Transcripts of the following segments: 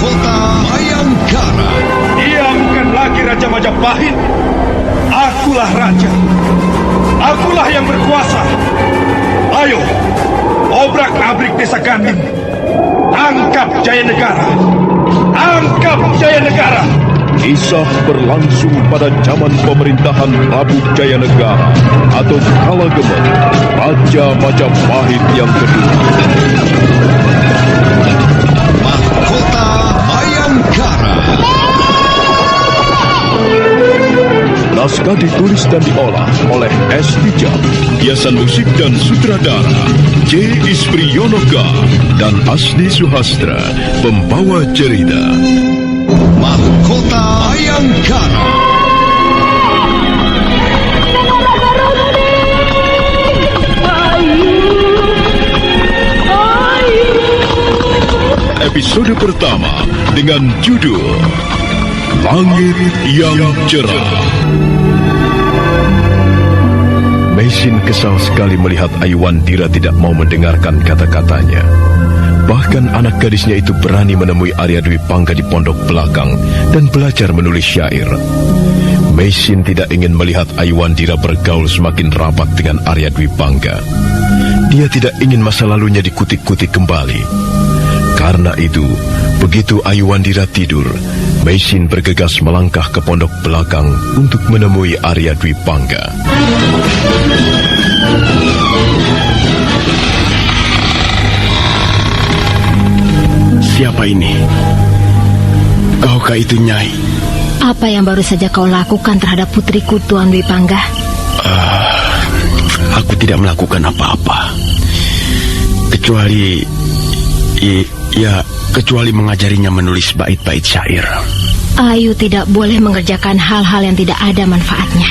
Mahkota Bayangkara. Dia bukan lagi Raja Majapahit. Akulah raja. Akulah yang berkuasa. Ayo, obrak-abrik desa Ganding. Angkap Jayanegara. Angkap Jayanegara. Kisah berlangsung pada zaman pemerintahan Prabu Jayanegara atau Kala Gemeng, Raja Majapahit yang kedua. Mahkota Bayangkara. Naskah ditulis dan diolah oleh S. Tijab, hiasan musik dan sutradara J. Ispriyonoka dan Asdi Suhastra, pembawa cerita. Mahkota Bayangkara. Episode pertama dengan judul Langit yang Cerah. Meisin kesal sekali melihat Aiwandira tidak mau mendengarkan kata-katanya. Bahkan anak gadisnya itu berani menemui Arya Dwi Pangga di pondok belakang dan belajar menulis syair. Meisin tidak ingin melihat Aiwandira bergaul semakin rapat dengan Arya Dwi Pangga. Dia tidak ingin masa lalunya dikutik-kutik kembali. Karena itu, begitu Aiwandira tidur, Meisin bergegas melangkah ke pondok belakang untuk menemui Arya Dwi Pangga. Siapa ini? Kaukah itu Nyai? Apa yang baru saja kau lakukan terhadap putriku, Tuan Dwi Pangga? Aku tidak melakukan apa-apa. Kecuali mengajarinya menulis bait-bait syair. Ayu tidak boleh mengerjakan hal-hal yang tidak ada manfaatnya.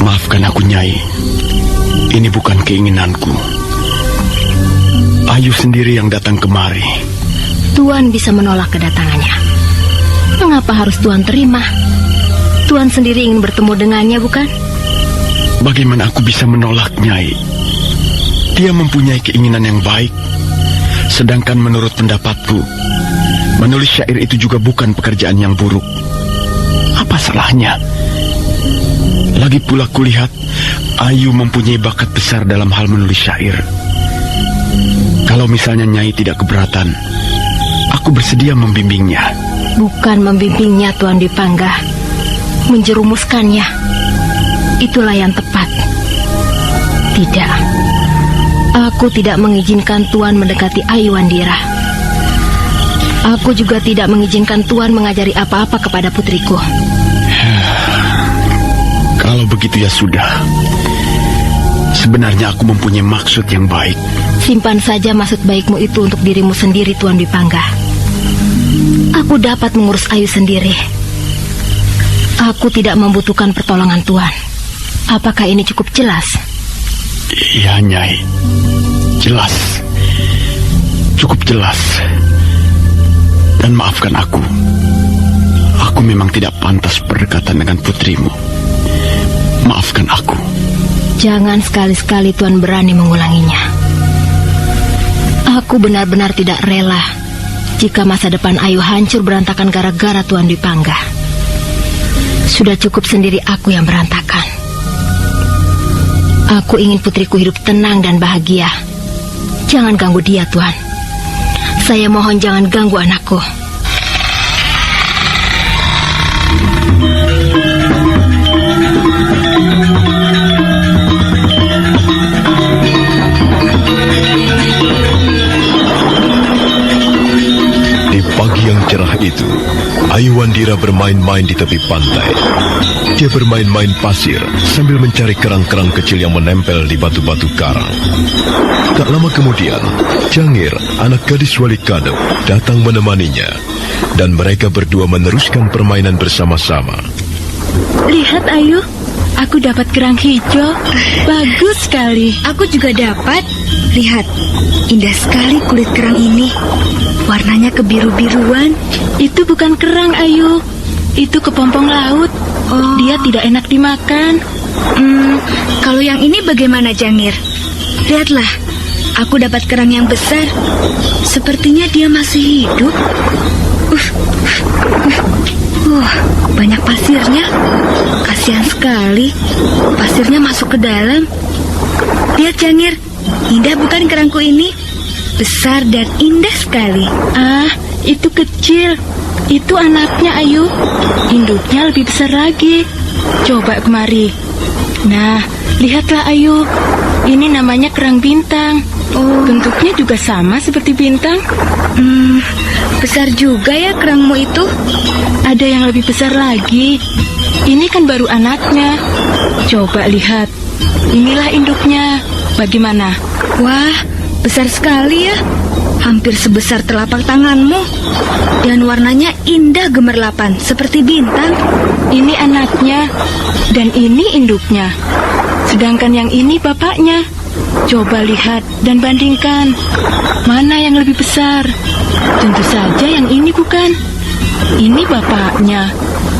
Maafkan aku, Nyai. Ini bukan keinginanku. Ayu sendiri yang datang kemari. Tuan bisa menolak kedatangannya. Mengapa harus Tuan terima? Tuan sendiri ingin bertemu dengannya, bukan? Bagaimana aku bisa menolak, Nyai? Dia mempunyai keinginan yang baik. Sedangkan menurut pendapatku, menulis syair itu juga bukan pekerjaan yang buruk. Apa salahnya? Lagi pula kulihat Ayu mempunyai bakat besar dalam hal menulis syair. Kalau misalnya Nyai tidak keberatan, aku bersedia membimbingnya. Bukan membimbingnya, Tuan Dwi Pangga, menjerumuskannya. Itulah yang tepat. Tidak, aku tidak mengizinkan Tuan mendekati Aiwandira. Aku juga tidak mengizinkan Tuan mengajari apa-apa kepada putriku. Kalau begitu ya sudah. Sebenarnya aku mempunyai maksud yang baik. Simpan saja maksud baikmu itu untuk dirimu sendiri, Tuan Dwi Pangga. Aku dapat mengurus Ayu sendiri. Aku tidak membutuhkan pertolongan Tuan. Apakah ini cukup jelas? Iya, Nyai. Jelas. Cukup jelas. Dan maafkan aku. Aku memang tidak pantas berdekatan dengan putrimu. Maafkan aku. Jangan sekali-sekali Tuan berani mengulanginya. Aku benar-benar tidak rela jika masa depan Ayu hancur berantakan gara-gara Tuan Dwi Pangga. Sudah cukup sendiri aku yang berantakan. Aku ingin putriku hidup tenang dan bahagia. Jangan ganggu dia, Tuan. Saya mohon jangan ganggu anakku. Di pagi yang cerah itu, Aiwandira bermain-main di tepi pantai. Dia bermain-main pasir sambil mencari kerang-kerang kecil yang menempel di batu-batu karang. Tak lama kemudian, Jangir, anak gadis Wali Kadep, datang menemaninya. Dan mereka berdua meneruskan permainan bersama-sama. Lihat, Ayu. Aku dapat kerang hijau. Bagus sekali. Aku juga dapat. Lihat, indah sekali kulit kerang ini. Warnanya kebiru-biruan. Itu bukan kerang, Ayu. Itu kepompong laut. Oh. Dia tidak enak dimakan. Kalau yang ini bagaimana, Jangir? Lihatlah, aku dapat kerang yang besar. Sepertinya dia masih hidup. Banyak pasirnya. Kasihan sekali. Pasirnya masuk ke dalam. Lihat Jangir, indah bukan kerangku ini? Besar dan indah sekali. Ah, itu kecil. Itu anaknya, Ayu. Induknya lebih besar lagi. Coba kemari. Nah, lihatlah Ayu. Ini namanya kerang bintang. Bentuknya juga sama seperti bintang. Besar juga ya kerangmu itu. Ada yang lebih besar lagi. Ini kan baru anaknya. Coba lihat. Inilah induknya. Bagaimana? Wah, besar sekali ya. Hampir sebesar telapak tanganmu. Dan warnanya indah gemerlapan seperti bintang. Ini anaknya. Dan ini induknya. Sedangkan yang ini bapaknya. Coba lihat dan bandingkan. Mana yang lebih besar? Tentu saja yang ini bukan. Ini bapaknya.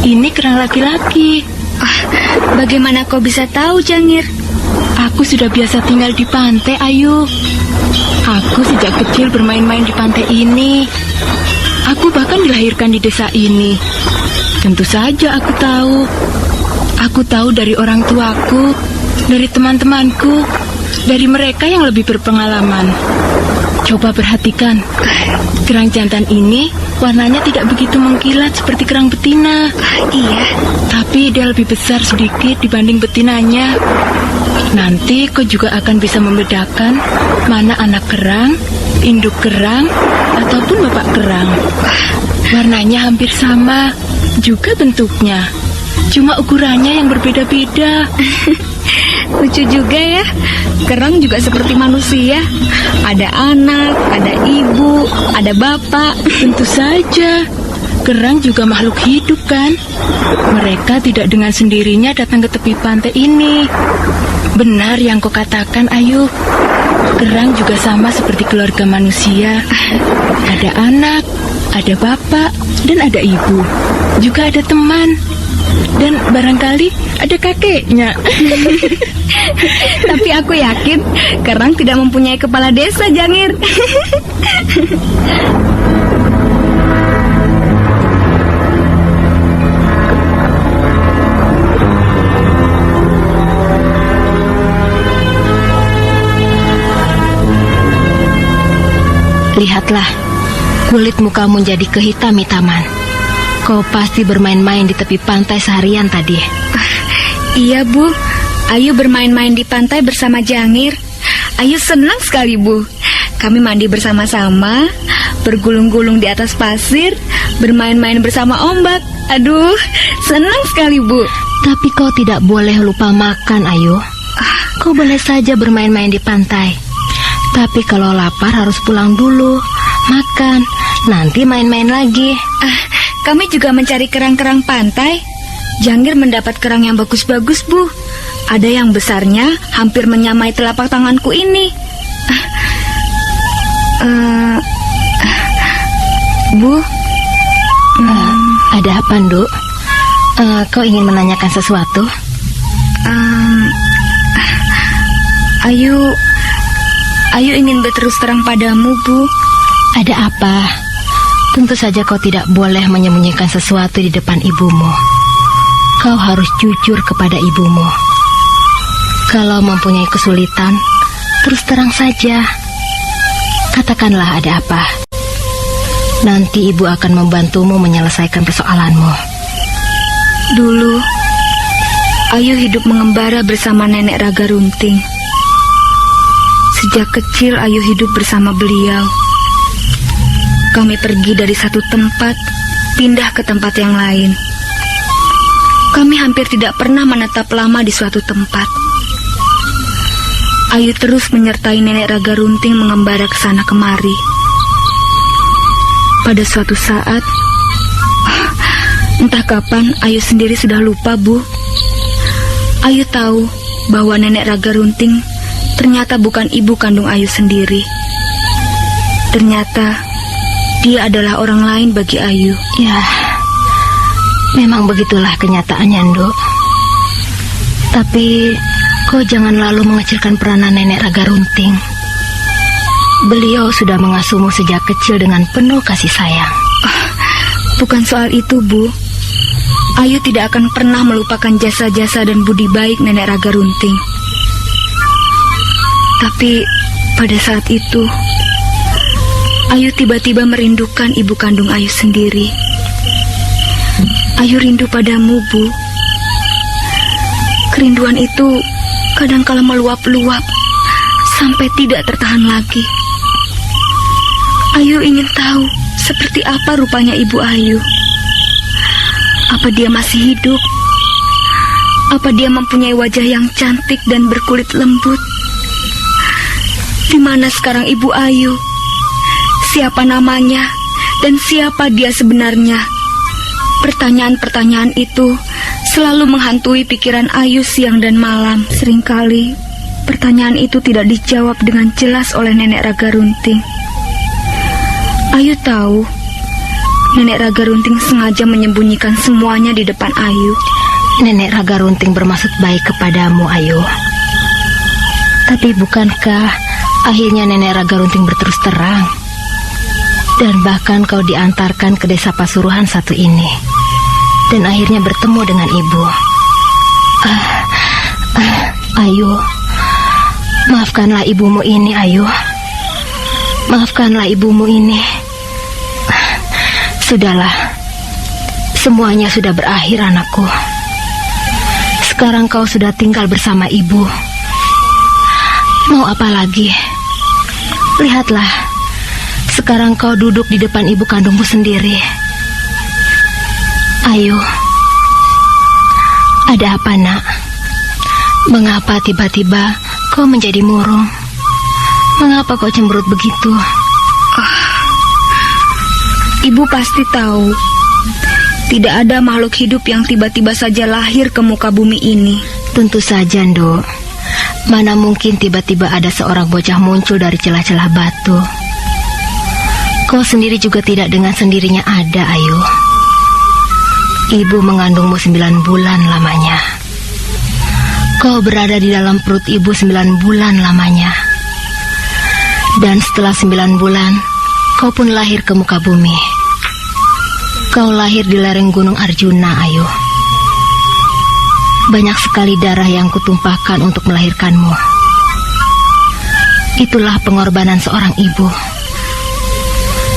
Ini kerang laki-laki. Bagaimana kau bisa tahu, Jangir? Aku sudah biasa tinggal di pantai, Ayu. Aku sejak kecil bermain-main di pantai ini. Aku bahkan dilahirkan di desa ini. Tentu saja aku tahu. Aku tahu dari orang tuaku, dari teman-temanku, dari mereka yang lebih berpengalaman. Coba perhatikan. Kerang jantan ini warnanya tidak begitu mengkilat seperti kerang betina. Iya. Tapi dia lebih besar sedikit dibanding betinanya. Nanti kau juga akan bisa membedakan mana anak kerang, induk kerang, ataupun bapak kerang. Warnanya hampir sama, juga bentuknya. Cuma ukurannya yang berbeda-beda. Lucu juga ya. Kerang juga seperti manusia. Ada anak, ada ibu, ada bapak. Tentu saja. Kerang juga makhluk hidup kan? Mereka tidak dengan sendirinya datang ke tepi pantai ini. Benar yang kau katakan, Ayu. Kerang juga sama seperti keluarga manusia. Ada anak, ada bapak, dan ada ibu. Juga ada teman. Dan barangkali ada kakeknya. Tapi aku yakin kerang tidak mempunyai kepala desa, Jangir. Lihatlah, kulit mukamu jadi kehitam-hitaman. Kau pasti bermain-main di tepi pantai seharian tadi. Iya, Bu. Ayu bermain-main di pantai bersama Jangir. Ayu senang sekali, Bu. Kami mandi bersama-sama, bergulung-gulung di atas pasir, bermain-main bersama ombak. Aduh, senang sekali, Bu. Tapi kau tidak boleh lupa makan, Ayu. Kau boleh saja bermain-main di pantai. Tapi kalau lapar harus pulang dulu, makan, nanti main-main lagi. Kami juga mencari kerang-kerang pantai. Jangir mendapat kerang yang bagus-bagus, Bu. Ada yang besarnya hampir menyamai telapak tanganku ini. Bu, ada apa, Nduk? Kau ingin menanyakan sesuatu? Ayu ingin berterus terang padamu, Bu. Ada apa? Tentu saja kau tidak boleh menyembunyikan sesuatu di depan ibumu. Kau harus jujur kepada ibumu. Kalau mempunyai kesulitan, terus terang saja. Katakanlah ada apa. Nanti ibu akan membantumu menyelesaikan persoalanmu. Dulu, Ayu hidup mengembara bersama nenek Raga Runting. Sejak kecil Ayu hidup bersama beliau. Kami pergi dari satu tempat, pindah ke tempat yang lain. Kami hampir tidak pernah menetap lama di suatu tempat. Ayu terus menyertai nenek Raga Runting mengembara ke sana kemari. Pada suatu saat, entah kapan Ayu sendiri sudah lupa, Bu. Ayu tahu bahwa nenek Raga Runting ternyata bukan ibu kandung Ayu sendiri. Ternyata dia adalah orang lain bagi Ayu. Ya, memang begitulah kenyataannya, Nduk. Tapi kau jangan lalu mengecilkan peranan nenek Raga Runting. Beliau sudah mengasuhmu sejak kecil dengan penuh kasih sayang. Bukan soal itu, Bu. Ayu tidak akan pernah melupakan jasa-jasa dan budi baik Nenek Raga Runting. Tapi pada saat itu, Ayu tiba-tiba merindukan ibu kandung Ayu sendiri. Ayu rindu padamu, Bu. Kerinduan itu kadangkala meluap-luap sampai tidak tertahan lagi. Ayu ingin tahu seperti apa rupanya ibu Ayu. Apa dia masih hidup? Apa dia mempunyai wajah yang cantik dan berkulit lembut? Di mana sekarang ibu Ayu? Siapa namanya? Dan siapa dia sebenarnya? Pertanyaan-pertanyaan itu selalu menghantui pikiran Ayu siang dan malam. Seringkali pertanyaan itu tidak dijawab dengan jelas oleh Nenek Raga Runting. Ayu tahu Nenek Raga Runting sengaja menyembunyikan semuanya di depan Ayu. Nenek Raga Runting bermaksud baik kepadamu, Ayu. Tapi bukankah akhirnya Nenek Raga Runting berterus terang? Dan bahkan kau diantarkan ke desa Pasuruan satu ini, dan akhirnya bertemu dengan ibu. Ayu, maafkanlah ibumu ini, Ayu. Maafkanlah ibumu ini. Sudahlah, semuanya sudah berakhir, anakku. Sekarang kau sudah tinggal bersama ibu. Mau apa lagi? Lihatlah, sekarang kau duduk di depan ibu kandungmu sendiri. Ayu, ada apa, nak? Mengapa tiba-tiba kau menjadi murung? Mengapa kau cemberut begitu? Ibu pasti tahu, tidak ada makhluk hidup yang tiba-tiba saja lahir ke muka bumi ini. Tentu saja, Nduk. Mana mungkin tiba-tiba ada seorang bocah muncul dari celah-celah batu. Kau sendiri juga tidak dengan sendirinya ada, Ayu. Ibu mengandungmu 9 bulan lamanya. Kau berada di dalam perut ibu 9 bulan lamanya. Dan setelah 9 bulan, kau pun lahir ke muka bumi. Kau lahir di lereng Gunung Arjuna, Ayu. Banyak sekali darah yang kutumpahkan untuk melahirkanmu. Itulah pengorbanan seorang ibu.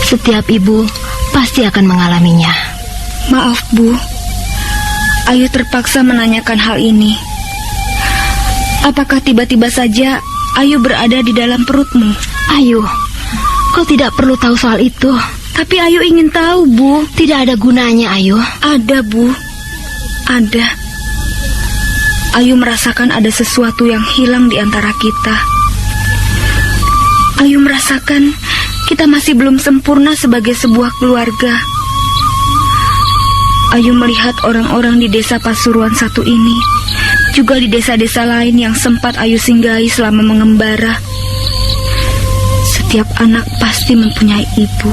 Setiap ibu pasti akan mengalaminya. Maaf, Bu. Ayu terpaksa menanyakan hal ini. Apakah tiba-tiba saja Ayu berada di dalam perutmu? Ayu, kau tidak perlu tahu soal itu. Tapi Ayu ingin tahu, Bu. Tidak ada gunanya, Ayu. Ada, Bu. Ada. Ayu merasakan ada sesuatu yang hilang di antara kita. Ayu merasakan kita masih belum sempurna sebagai sebuah keluarga. Ayu melihat orang-orang di desa Pasuruan satu ini, juga di desa-desa lain yang sempat Ayu singgahi selama mengembara. Setiap anak pasti mempunyai ibu.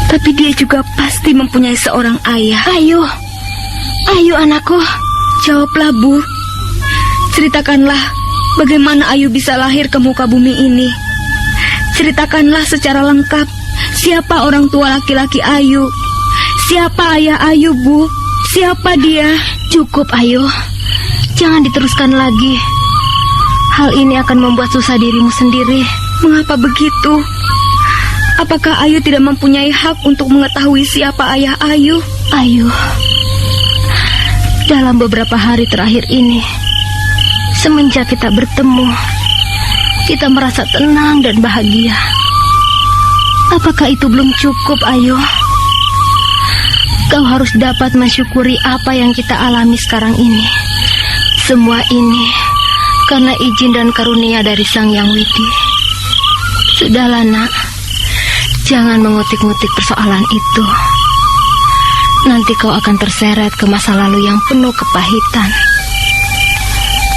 Tapi dia juga pasti mempunyai seorang ayah. Ayu, Ayu anakku. Jawablah, Bu. Ceritakanlah bagaimana Ayu bisa lahir ke muka bumi ini. Ceritakanlah secara lengkap siapa orang tua laki-laki Ayu. Siapa ayah Ayu, Bu? Siapa dia? Cukup, Ayu. Jangan diteruskan lagi. Hal ini akan membuat susah dirimu sendiri. Mengapa begitu? Apakah Ayu tidak mempunyai hak untuk mengetahui siapa ayah Ayu? Ayu, dalam beberapa hari terakhir ini, semenjak kita bertemu, kita merasa tenang dan bahagia. Apakah itu belum cukup, Ayu? Kau harus dapat mensyukuri apa yang kita alami sekarang ini. Semua ini karena izin dan karunia dari Sang Yang Widi. Sudahlah, nak. Jangan mengutik-ngutik persoalan itu. Nanti kau akan terseret ke masa lalu yang penuh kepahitan.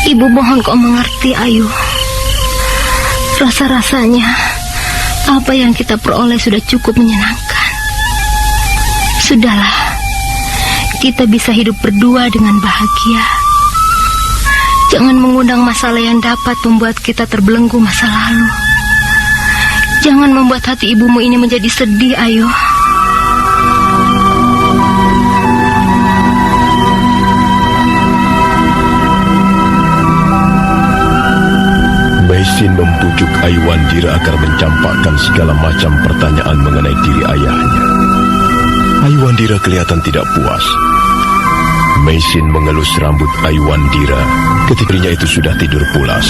Ibu mohon kau mengerti, Ayu. Rasa-rasanya apa yang kita peroleh sudah cukup menyenangkan. Sudahlah, kita bisa hidup berdua dengan bahagia. Jangan mengundang masalah yang dapat membuat kita terbelenggu masa lalu. Jangan membuat hati ibumu ini menjadi sedih, Ayu. Maisin membujuk Aiwandira agar mencampakkan segala macam pertanyaan mengenai diri ayahnya. Aiwandira kelihatan tidak puas. Maisin mengelus rambut Aiwandira ketika dirinya itu sudah tidur pulas.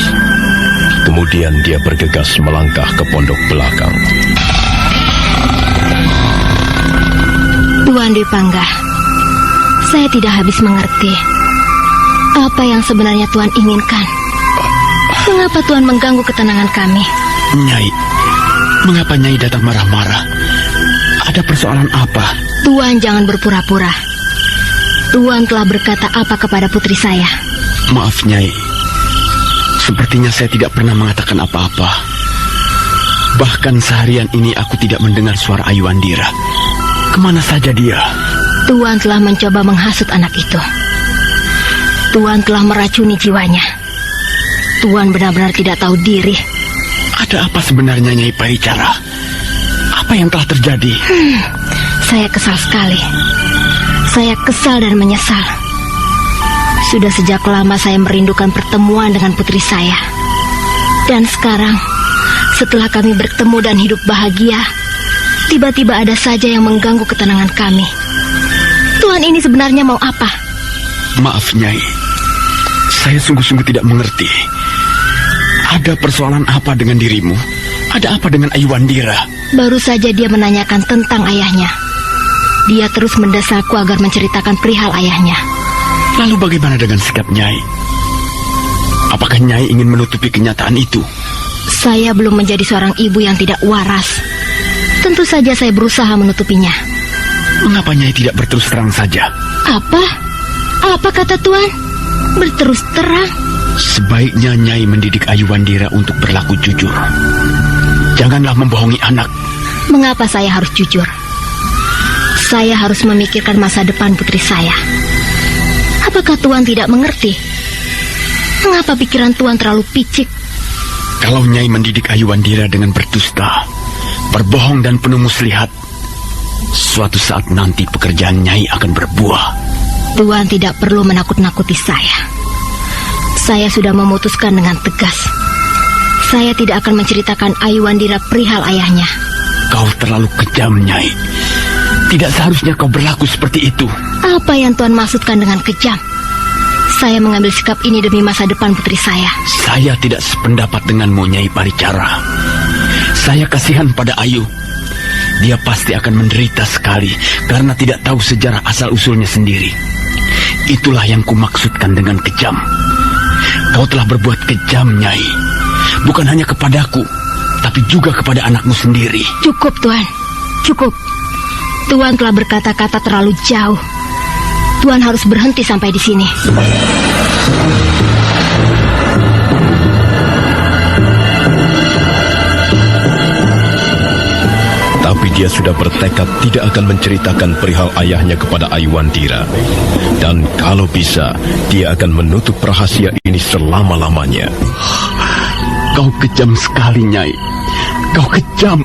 Kemudian dia bergegas melangkah ke pondok belakang. Tuan Dwi Pangga, saya tidak habis mengerti apa yang sebenarnya Tuan inginkan. Mengapa Tuan mengganggu ketenangan kami? Nyai, mengapa Nyai datang marah-marah? Ada persoalan apa? Tuan jangan berpura-pura. Tuan telah berkata apa kepada putri saya? Maaf Nyai, sepertinya saya tidak pernah mengatakan apa-apa. Bahkan seharian ini aku tidak mendengar suara Aiwandira. Kemana saja dia? Tuan telah mencoba menghasut anak itu. Tuan telah meracuni jiwanya. Tuan benar-benar tidak tahu diri. Ada apa sebenarnya Nyai Paricara? Apa yang telah terjadi? Saya kesal sekali. Saya kesal dan menyesal. Sudah sejak lama saya merindukan pertemuan dengan putri saya. Dan sekarang, setelah kami bertemu dan hidup bahagia, tiba-tiba ada saja yang mengganggu ketenangan kami. Tuan ini sebenarnya mau apa? Maaf Nyai, saya sungguh-sungguh tidak mengerti. Ada persoalan apa dengan dirimu? Ada apa dengan Aiwandira? Baru saja dia menanyakan tentang ayahnya. Dia terus mendesakku agar menceritakan perihal ayahnya. Lalu bagaimana dengan sikap Nyai? Apakah Nyai ingin menutupi kenyataan itu? Saya belum menjadi seorang ibu yang tidak waras. Tentu saja saya berusaha menutupinya. Mengapa Nyai tidak berterus terang saja? Apa? Apa kata Tuan? Berterus terang? Sebaiknya Nyai mendidik Aiwandira untuk berlaku jujur. Janganlah membohongi anak. Mengapa saya harus jujur? Saya harus memikirkan masa depan putri saya. Apakah Tuan tidak mengerti? Mengapa pikiran Tuan terlalu picik? Kalau Nyai mendidik Aiwandira dengan berdusta, berbohong dan penuh muslihat, suatu saat nanti pekerjaan Nyai akan berbuah. Tuan tidak perlu menakut-nakuti saya. Saya sudah memutuskan dengan tegas. Saya tidak akan menceritakan Aiwandira perihal ayahnya. Kau terlalu kejam, Nyai. Tidak seharusnya kau berlaku seperti itu. Apa yang Tuan maksudkan dengan kejam? Saya mengambil sikap ini demi masa depan putri saya. Saya tidak sependapat denganmu, Nyai Paricara. Saya kasihan pada Ayu. Dia pasti akan menderita sekali karena tidak tahu sejarah asal-usulnya sendiri. Itulah yang kumaksudkan dengan kejam. Kau telah berbuat kejam, Nyai. Bukan hanya kepadaku, tapi juga kepada anakmu sendiri. Cukup, Tuan. Cukup. Tuan telah berkata-kata terlalu jauh. Tuan harus berhenti sampai di sini. Tapi dia sudah bertekad tidak akan menceritakan perihal ayahnya kepada Aiwandira. Dan kalau bisa, dia akan menutup rahasia ini selama-lamanya. Kau kejam sekali, Nyai. Kau kejam.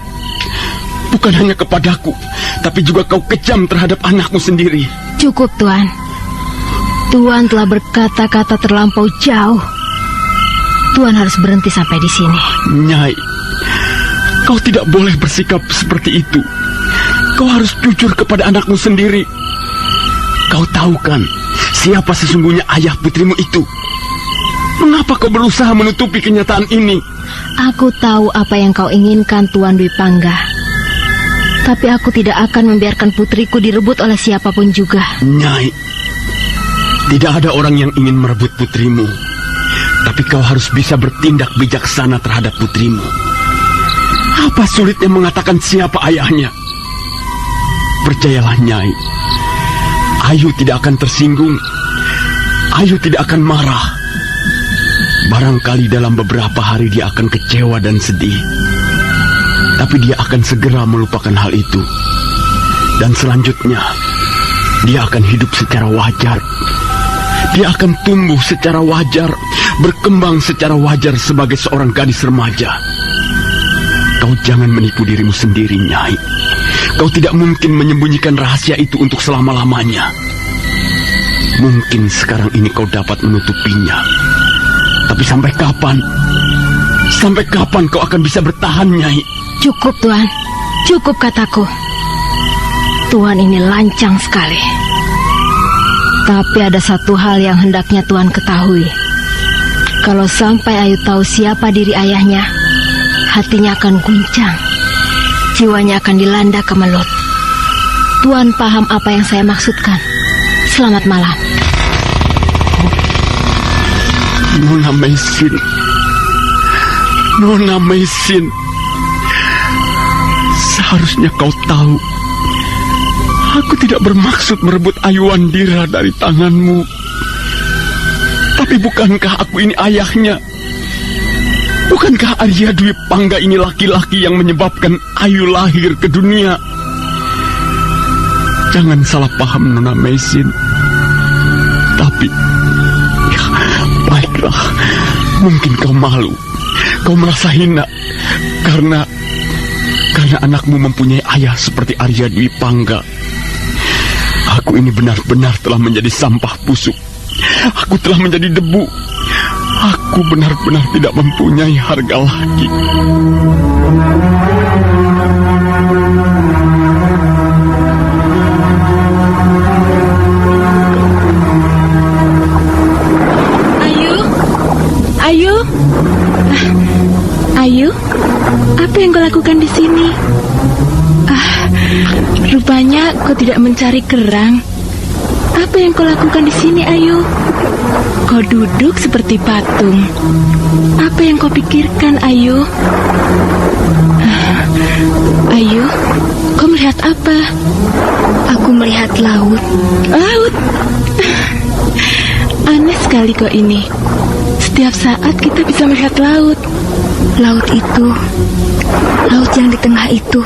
Bukan hanya kepadaku, tapi juga kau kejam terhadap anakmu sendiri. Cukup, Tuan. Tuan telah berkata-kata terlampau jauh. Tuan harus berhenti sampai di sini. Nyai, kau tidak boleh bersikap seperti itu. Kau harus jujur kepada anakmu sendiri. Kau tahu kan siapa sesungguhnya ayah putrimu itu? Mengapa kau berusaha menutupi kenyataan ini? Aku tahu apa yang kau inginkan, Tuan Dwi Pangga. Tapi aku tidak akan membiarkan putriku direbut oleh siapapun juga. Nyai, tidak ada orang yang ingin merebut putrimu. Tapi kau harus bisa bertindak bijaksana terhadap putrimu. Apa sulitnya mengatakan siapa ayahnya? Percayalah, Nyai. Ayu tidak akan tersinggung. Ayu tidak akan marah. Barangkali dalam beberapa hari dia akan kecewa dan sedih. Tapi dia akan segera melupakan hal itu. Dan selanjutnya, dia akan hidup secara wajar. Dia akan tumbuh secara wajar, berkembang secara wajar sebagai seorang gadis remaja. Kau jangan menipu dirimu sendiri, Nyai. Kau tidak mungkin menyembunyikan rahasia itu untuk selama-lamanya. Mungkin sekarang ini kau dapat menutupinya. Tapi sampai kapan? Sampai kapan kau akan bisa bertahan, Nyai? Cukup, Tuan. Cukup kataku. Tuan ini lancang sekali. Tapi ada satu hal yang hendaknya Tuan ketahui. Kalau sampai Ayu tahu siapa diri ayahnya, hatinya akan guncang. Jiwanya akan dilanda kemelut. Tuan paham apa yang saya maksudkan. Selamat malam. Nona Maisin. Nona Maisin. Seharusnya kau tahu, aku tidak bermaksud merebut Ayu Wandira dari tanganmu. Tapi bukankah aku ini ayahnya? Bukankah Arya Dwi Pangga ini laki-laki yang menyebabkan Ayu lahir ke dunia? Jangan salah paham, Nona Maisin. Tapi, ya, baiklah. Mungkin kau malu. Kau merasa hina karena anakmu mempunyai ayah seperti Arya Dwi Pangga. Aku ini benar-benar telah menjadi sampah busuk. Aku telah menjadi debu. Aku benar-benar tidak mempunyai harga lagi. Ayu, apa yang kau lakukan di sini? Rupanya kau tidak mencari kerang. Apa yang kau lakukan di sini, Ayu? Kau duduk seperti patung. Apa yang kau pikirkan, Ayu? Ayu, kau melihat apa? Aku melihat laut. Laut? Aneh sekali kau ini. Setiap saat kita bisa melihat laut. Laut itu, laut yang di tengah itu,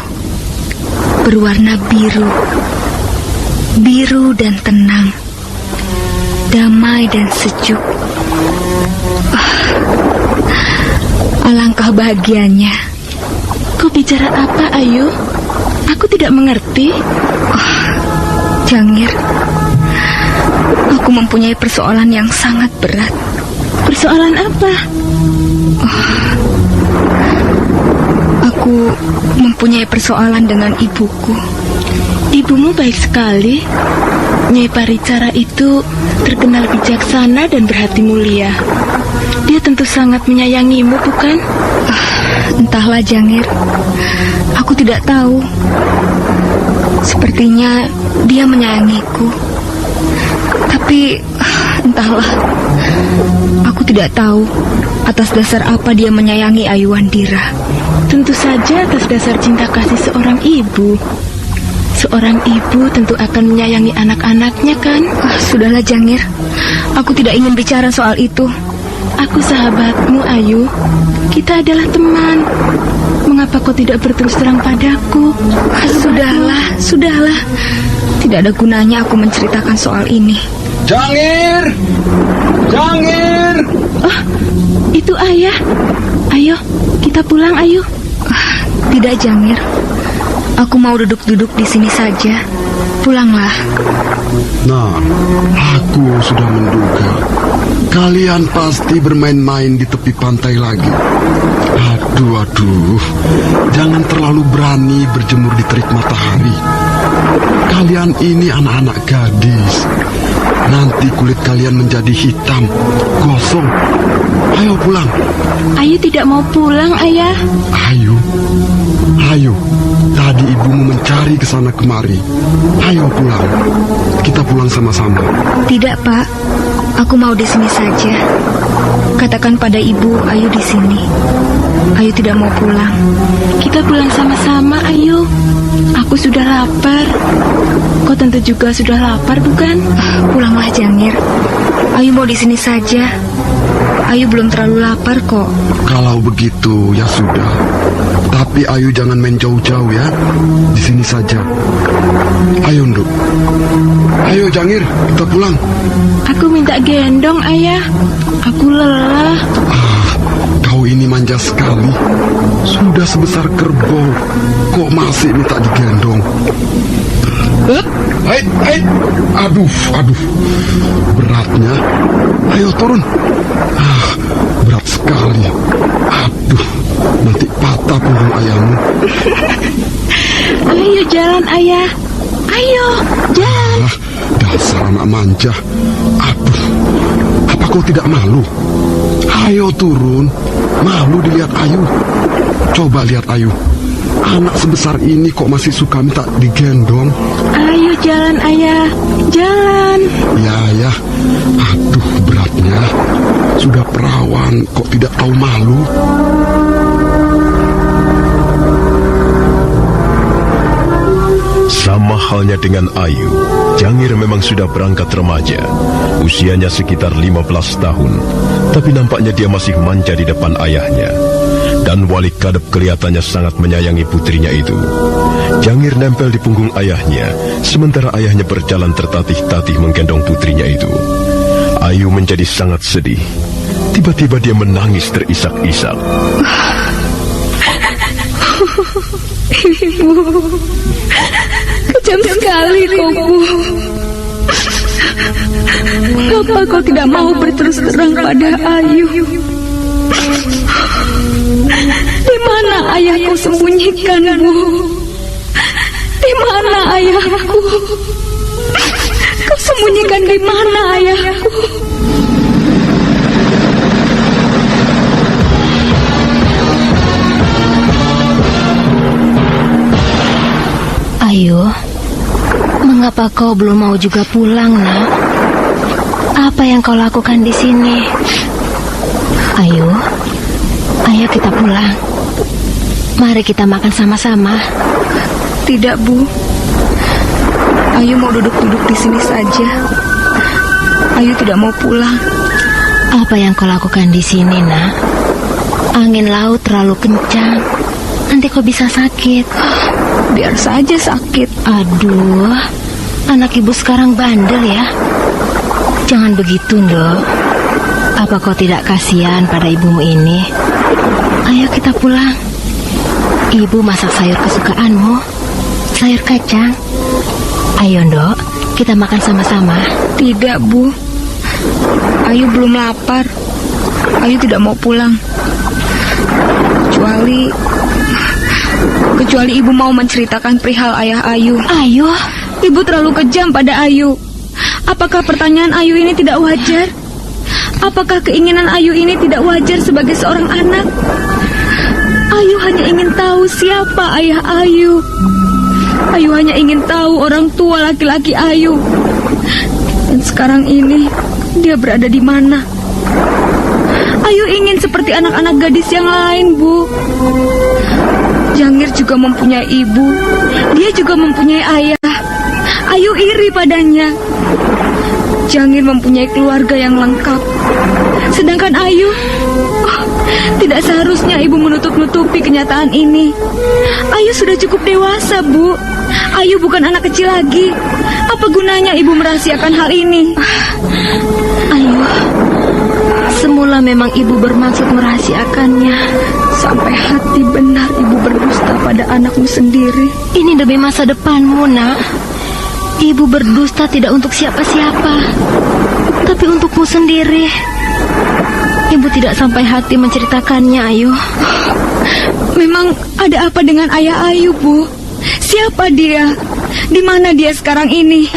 berwarna biru. Biru dan tenang, damai dan sejuk. Alangkah bahagianya. Kau bicara apa, Ayu? Aku tidak mengerti. Jangir, aku mempunyai persoalan yang sangat berat. Persoalan apa? Aku mempunyai persoalan dengan ibuku. Ibumu baik sekali. Nyai Paricara itu terkenal bijaksana dan berhati mulia. Dia tentu sangat menyayangimu, bukan? Entahlah, Jangir. Aku tidak tahu. Sepertinya dia menyayangiku. Tapi entahlah. Aku tidak tahu atas dasar apa dia menyayangi Ayu Wandira. Tentu saja atas dasar cinta kasih seorang ibu. Seorang ibu tentu akan menyayangi anak-anaknya, kan? Sudahlah, Jangir. Aku tidak ingin bicara soal itu. Aku sahabatmu, Ayu. Kita adalah teman. Mengapa kau tidak berterus terang padaku? Sudahlah. Tidak ada gunanya aku menceritakan soal ini. Jangir! Jangir! Oh, itu ayah. Ayo, kita pulang, Ayu. Tidak, Jangir. Aku mau duduk-duduk di sini saja. Pulanglah. Nah, aku sudah menduga kalian pasti bermain-main di tepi pantai lagi. Aduh, jangan terlalu berani berjemur di terik matahari. Kalian ini anak-anak gadis. Nanti kulit kalian menjadi hitam, gosong. Ayo pulang. Ayu tidak mau pulang, Ayah. Ayo. Tadi ibumu mencari ke sana kemari. Ayo pulang. Kita pulang sama-sama. Tidak, Pak. Aku mau di sini saja. Katakan pada ibu Ayu di sini. Ayu tidak mau pulang. Kita pulang sama-sama, Ayu. Aku sudah lapar. Kau tentu juga sudah lapar, bukan? Pulanglah, Jangir. Ayu mau di sini saja. Ayu belum terlalu lapar kok. Kalau begitu, ya sudah. Tapi Ayu jangan main jauh-jauh ya. Di sini saja. Ayo, Nduk. Ayo, Jangir, kita pulang. Aku minta gendong, Ayah. Aku lelah. Kau ini manja sekali. Sudah sebesar kerbau, kok masih minta digendong? Hei, aduh, beratnya. Ayo turun. Berat sekali. Aduh, nanti patah punggung ayahmu. Ayo jalan, ayah. Ayo, jalan. Dasar anak manja. Aduh, apa kau tidak malu? Ayo turun. Malu dilihat Ayu. Coba lihat Ayu. Anak sebesar ini kok masih suka minta digendong. Ayo jalan, ayah. Jalan. Ya. Aduh, beratnya. Sudah perawan kok tidak tahu malu. Sama halnya dengan Ayu, Jangir memang sudah berangkat remaja. Usianya sekitar 15 tahun, tapi nampaknya dia masih manja di depan ayahnya. Dan Wali Kadep kelihatannya sangat menyayangi putrinya itu. Jangir nempel di punggung ayahnya, sementara ayahnya berjalan tertatih-tatih menggendong putrinya itu. Ayu menjadi sangat sedih. Tiba-tiba dia menangis terisak-isak. Ibu, kejam sekali kau, Bu. Kenapa kau tidak mau berterus terang pada Ayu? Di mana ayah kau sembunyikan, Bu? Di mana ayahku? Kau sembunyikan di mana ayahku? Ayu, mengapa kau belum mau juga pulang, Nak? Apa yang kau lakukan di sini? Ayu, ayo kita pulang. Mari kita makan sama-sama. Tidak, Bu. Ayu mau duduk-duduk di sini saja. Ayu tidak mau pulang. Apa yang kau lakukan di sini, Nak? Angin laut terlalu kencang. Nanti kau bisa sakit. Biar saja sakit. Aduh, anak ibu sekarang bandel ya. Jangan begitu, Ndok. Apa kau tidak kasihan pada ibumu ini? Ayo kita pulang. Ibu masak sayur kesukaanmu, sayur kacang. Ayo, Ndok, kita makan sama-sama. Tidak, Bu. Ayu belum lapar. Ayu tidak mau pulang. Kecuali ibu mau menceritakan perihal ayah Ayu. Ayo. Ibu terlalu kejam pada Ayu. Apakah pertanyaan Ayu ini tidak wajar? Apakah keinginan Ayu ini tidak wajar sebagai seorang anak? Ayu hanya ingin tahu siapa ayah Ayu. Ayu hanya ingin tahu orang tua laki-laki Ayu. Dan sekarang ini dia berada di mana? Ayu ingin seperti anak-anak gadis yang lain, Bu. Jangir juga mempunyai ibu. Dia juga mempunyai ayah. Ayu iri padanya. Jangir mempunyai keluarga yang lengkap. Sedangkan Ayu, tidak seharusnya ibu menutup-nutupi kenyataan ini. Ayu sudah cukup dewasa, Bu. Ayu bukan anak kecil lagi. Apa gunanya ibu merahasiakan hal ini? Ayu, semula memang ibu bermaksud merahasiakannya. Sampai hati benar ibu berdusta pada anakmu sendiri. Ini demi masa depanmu, Nak. Ibu berdusta tidak untuk siapa-siapa, tapi untukmu sendiri. Ibu tidak sampai hati menceritakannya, Ayu. Memang ada apa dengan ayah Ayu, Bu? Siapa dia? Di mana dia sekarang ini?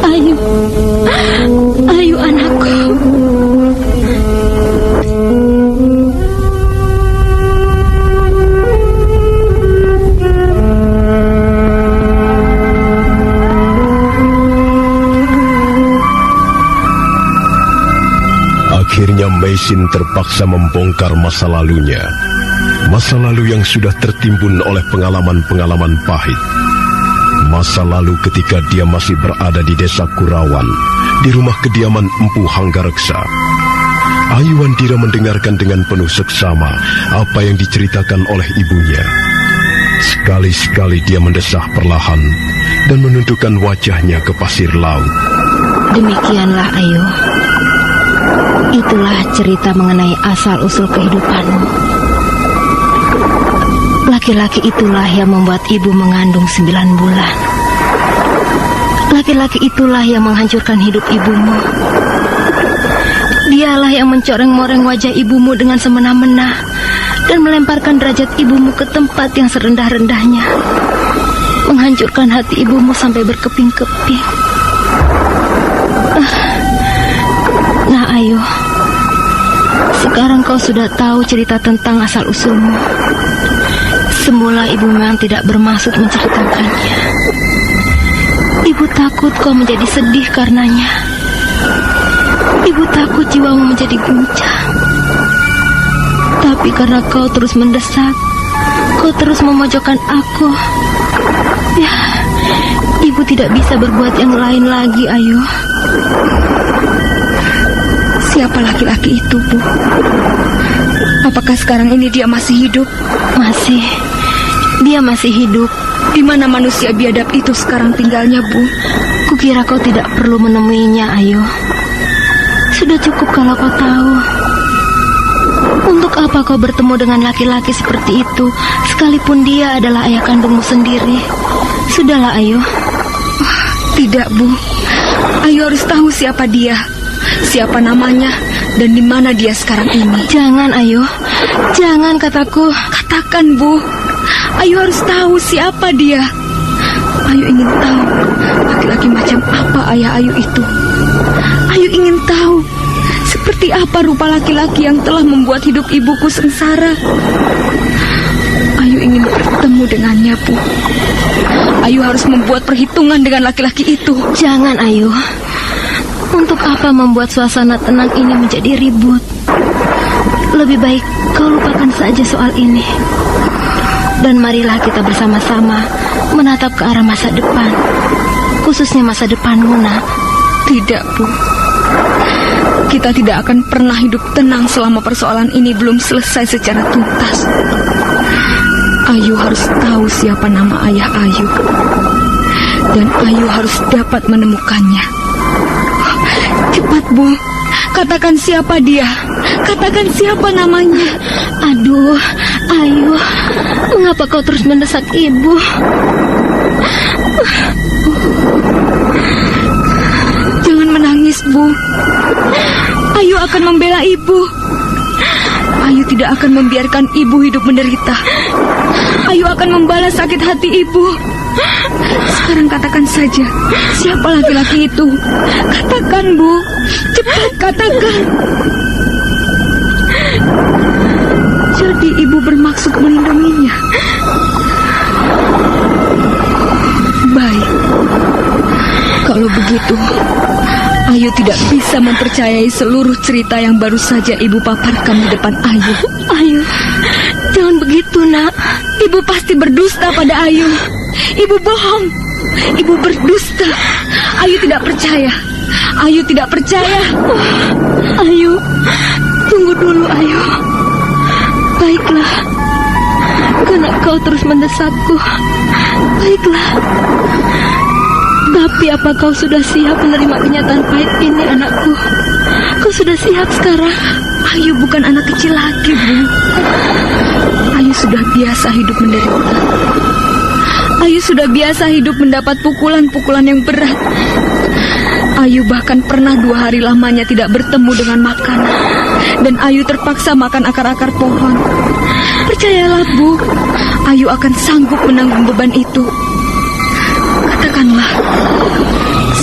Ayu, Ayu anakku. Akhirnya Meisin terpaksa membongkar masa lalunya. Masa lalu yang sudah tertimbun oleh pengalaman-pengalaman pahit. Masa lalu ketika dia masih berada di desa Kurawan, di rumah kediaman Empu Hanggareksa. Ayu Wandira mendengarkan dengan penuh seksama apa yang diceritakan oleh ibunya. Sekali-sekali dia mendesah perlahan dan menundukkan wajahnya ke pasir laut. Demikianlah, Ayu. Itulah cerita mengenai asal-usul kehidupanmu. Laki-laki itulah yang membuat ibu mengandung 9 bulan. Laki-laki itulah yang menghancurkan hidup ibumu. Dialah yang mencoreng-moreng wajah ibumu dengan semena-mena dan melemparkan derajat ibumu ke tempat yang serendah-rendahnya, menghancurkan hati ibumu sampai berkeping-keping. Nah, Ayu, sekarang kau sudah tahu cerita tentang asal-usulmu. Semula ibu memang tidak bermaksud menceritakannya. Ibu takut kau menjadi sedih karenanya. Ibu takut jiwamu menjadi guncang. Tapi karena kau terus mendesak, kau terus memojokkan aku, ya, ibu tidak bisa berbuat yang lain lagi, Ayu. Siapa laki-laki itu, Bu? Apakah sekarang ini dia masih hidup? Masih. Dia masih hidup. Di mana manusia biadab itu sekarang tinggalnya, Bu? Kukira kau tidak perlu menemuinya, Ayu. Sudah cukup kalau kau tahu. Untuk apa kau bertemu dengan laki-laki seperti itu, sekalipun dia adalah ayah kandungmu sendiri? Sudahlah, Ayu. Tidak, Bu. Ayu harus tahu siapa dia, siapa namanya, dan di mana dia sekarang ini. Jangan, Ayu. Jangan, kataku. Katakan, Bu. Ayu harus tahu siapa dia. Ayu ingin tahu laki-laki macam apa ayah Ayu itu. Ayu ingin tahu seperti apa rupa laki-laki yang telah membuat hidup ibuku sengsara. Ayu ingin bertemu dengannya, Bu. Ayu harus membuat perhitungan dengan laki-laki itu. Jangan, Ayu. Untuk apa membuat suasana tenang ini menjadi ribut? Lebih baik kau lupakan saja soal ini. Dan marilah kita bersama-sama menatap ke arah masa depan, khususnya masa depanmu, Nak. Tidak, Bu. Kita tidak akan pernah hidup tenang selama persoalan ini belum selesai secara tuntas. Ayu harus tahu siapa nama ayah Ayu. Dan Ayu harus dapat menemukannya. Cepat, Bu. Katakan siapa dia. Katakan siapa namanya. Aduh, Ayu, mengapa kau terus mendesak ibu? Jangan menangis, Bu. Ayu akan membela ibu. Ayu tidak akan membiarkan ibu hidup menderita. Ayu akan membalas sakit hati ibu. Sekarang katakan saja, siapa laki-laki itu? Katakan, Bu. Cepat katakan. Jadi ibu bermaksud melindunginya. Baik. Kalau begitu, Ayu tidak bisa mempercayai seluruh cerita yang baru saja ibu paparkan di depan Ayu. Ayu, jangan begitu, Nak. Ibu pasti berdusta pada Ayu. Ibu bohong. Ibu berdusta. Ayu tidak percaya. Ayu tidak percaya. Ayu, tunggu dulu, Ayu. Baiklah, karena kau terus mendesakku. Baiklah. Tapi apa kau sudah siap menerima kenyataan pahit ini, anakku? Kau sudah siap sekarang? Ayu bukan anak kecil lagi, Bu. Ayu sudah biasa hidup menderita. Ayu sudah biasa hidup mendapat pukulan-pukulan yang berat. Ayu bahkan pernah 2 hari lamanya tidak bertemu dengan makanan. Dan Ayu terpaksa makan akar-akar pohon. Percayalah, Bu, Ayu akan sanggup menanggung beban itu. Katakanlah,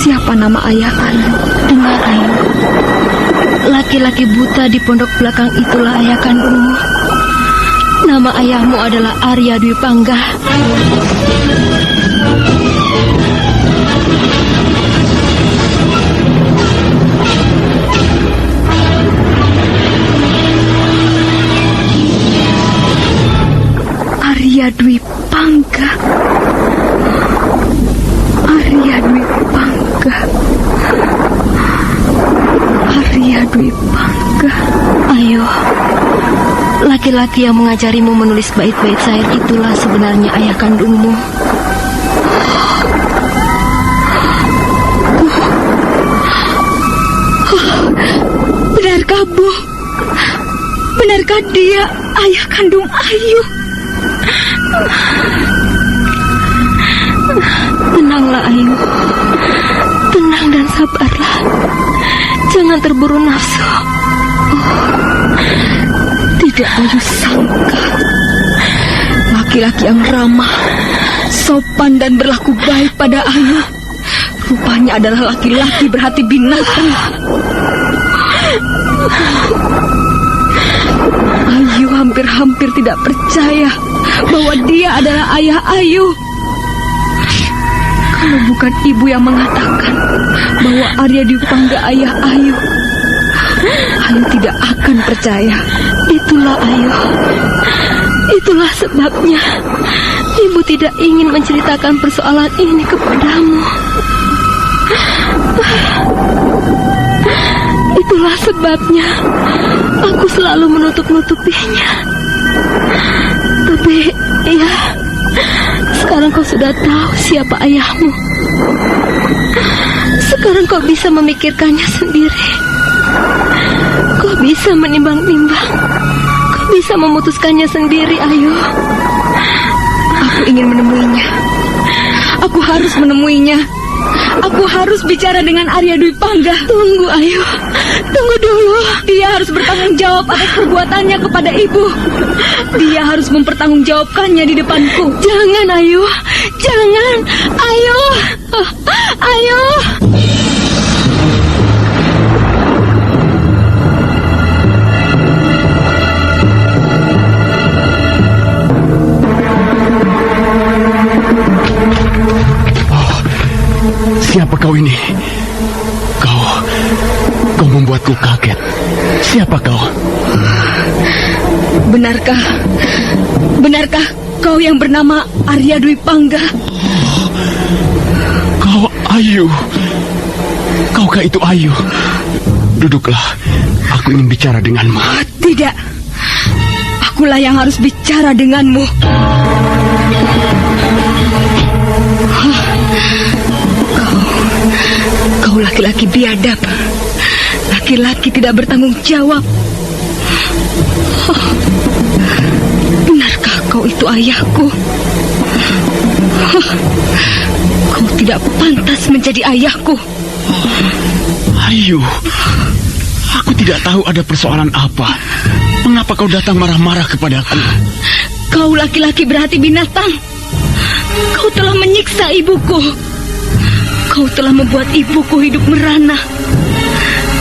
siapa nama ayah Ayu? Dengar, Ayu. Laki-laki buta di pondok belakang itulah ayah kandungmu. Nama ayahmu adalah Arya Dwi Pangga. Arya Dwi Pangga. Arya Dwi Pangga. Arya Dwi Pangga. Ayo, laki-laki yang mengajarimu menulis bait-bait syair itulah sebenarnya ayah kandungmu. Benarkah, jika dia ayah kandung Ayu? Tenanglah Ayu. Tenang dan sabarlah. Jangan terburu nafsu. Tidak Ayu sangka laki-laki yang ramah, sopan dan berlaku baik pada Ayu rupanya adalah laki-laki berhati binatang. Ayu hampir-hampir tidak percaya bahwa dia adalah ayah Ayu. Kalau bukan ibu yang mengatakan bahwa Arya Dwi Pangga ayah Ayu, Ayu tidak akan percaya. Itulah Ayu. Itulah sebabnya ibu tidak ingin menceritakan persoalan ini kepadamu. Itulah sebabnya aku selalu menutup-nutupinya. Tapi ya, sekarang kau sudah tahu siapa ayahmu. Sekarang kau bisa memikirkannya sendiri. Kau bisa menimbang-nimbang. Kau bisa memutuskannya sendiri, Ayu. Aku ingin menemuinya. Aku harus menemuinya. Aku harus bicara dengan Arya Dwi Pangga. Tunggu, Ayu. Tunggu dulu. Dia harus bertanggung jawab atas perbuatannya kepada ibu. Dia harus mempertanggungjawabkannya di depanku. Jangan, Ayu. Jangan. Ayu. Ayu. Siapa kau ini? Kau membuatku kaget. Siapa kau? Benarkah kau yang bernama Arya Dwi Pangga? Kau Ayu. Kaukah itu Ayu? Duduklah. Aku ingin bicara denganmu. Tidak. Akulah yang harus bicara denganmu. Kau laki-laki biadab. Laki-laki tidak bertanggung jawab. Benarkah kau itu ayahku? Kau tidak pantas menjadi ayahku. Ayu, aku tidak tahu ada persoalan apa. Mengapa kau datang marah-marah kepadaku? Kau laki-laki berhati binatang. Kau telah menyiksa ibuku. Kau telah membuat ibuku hidup merana.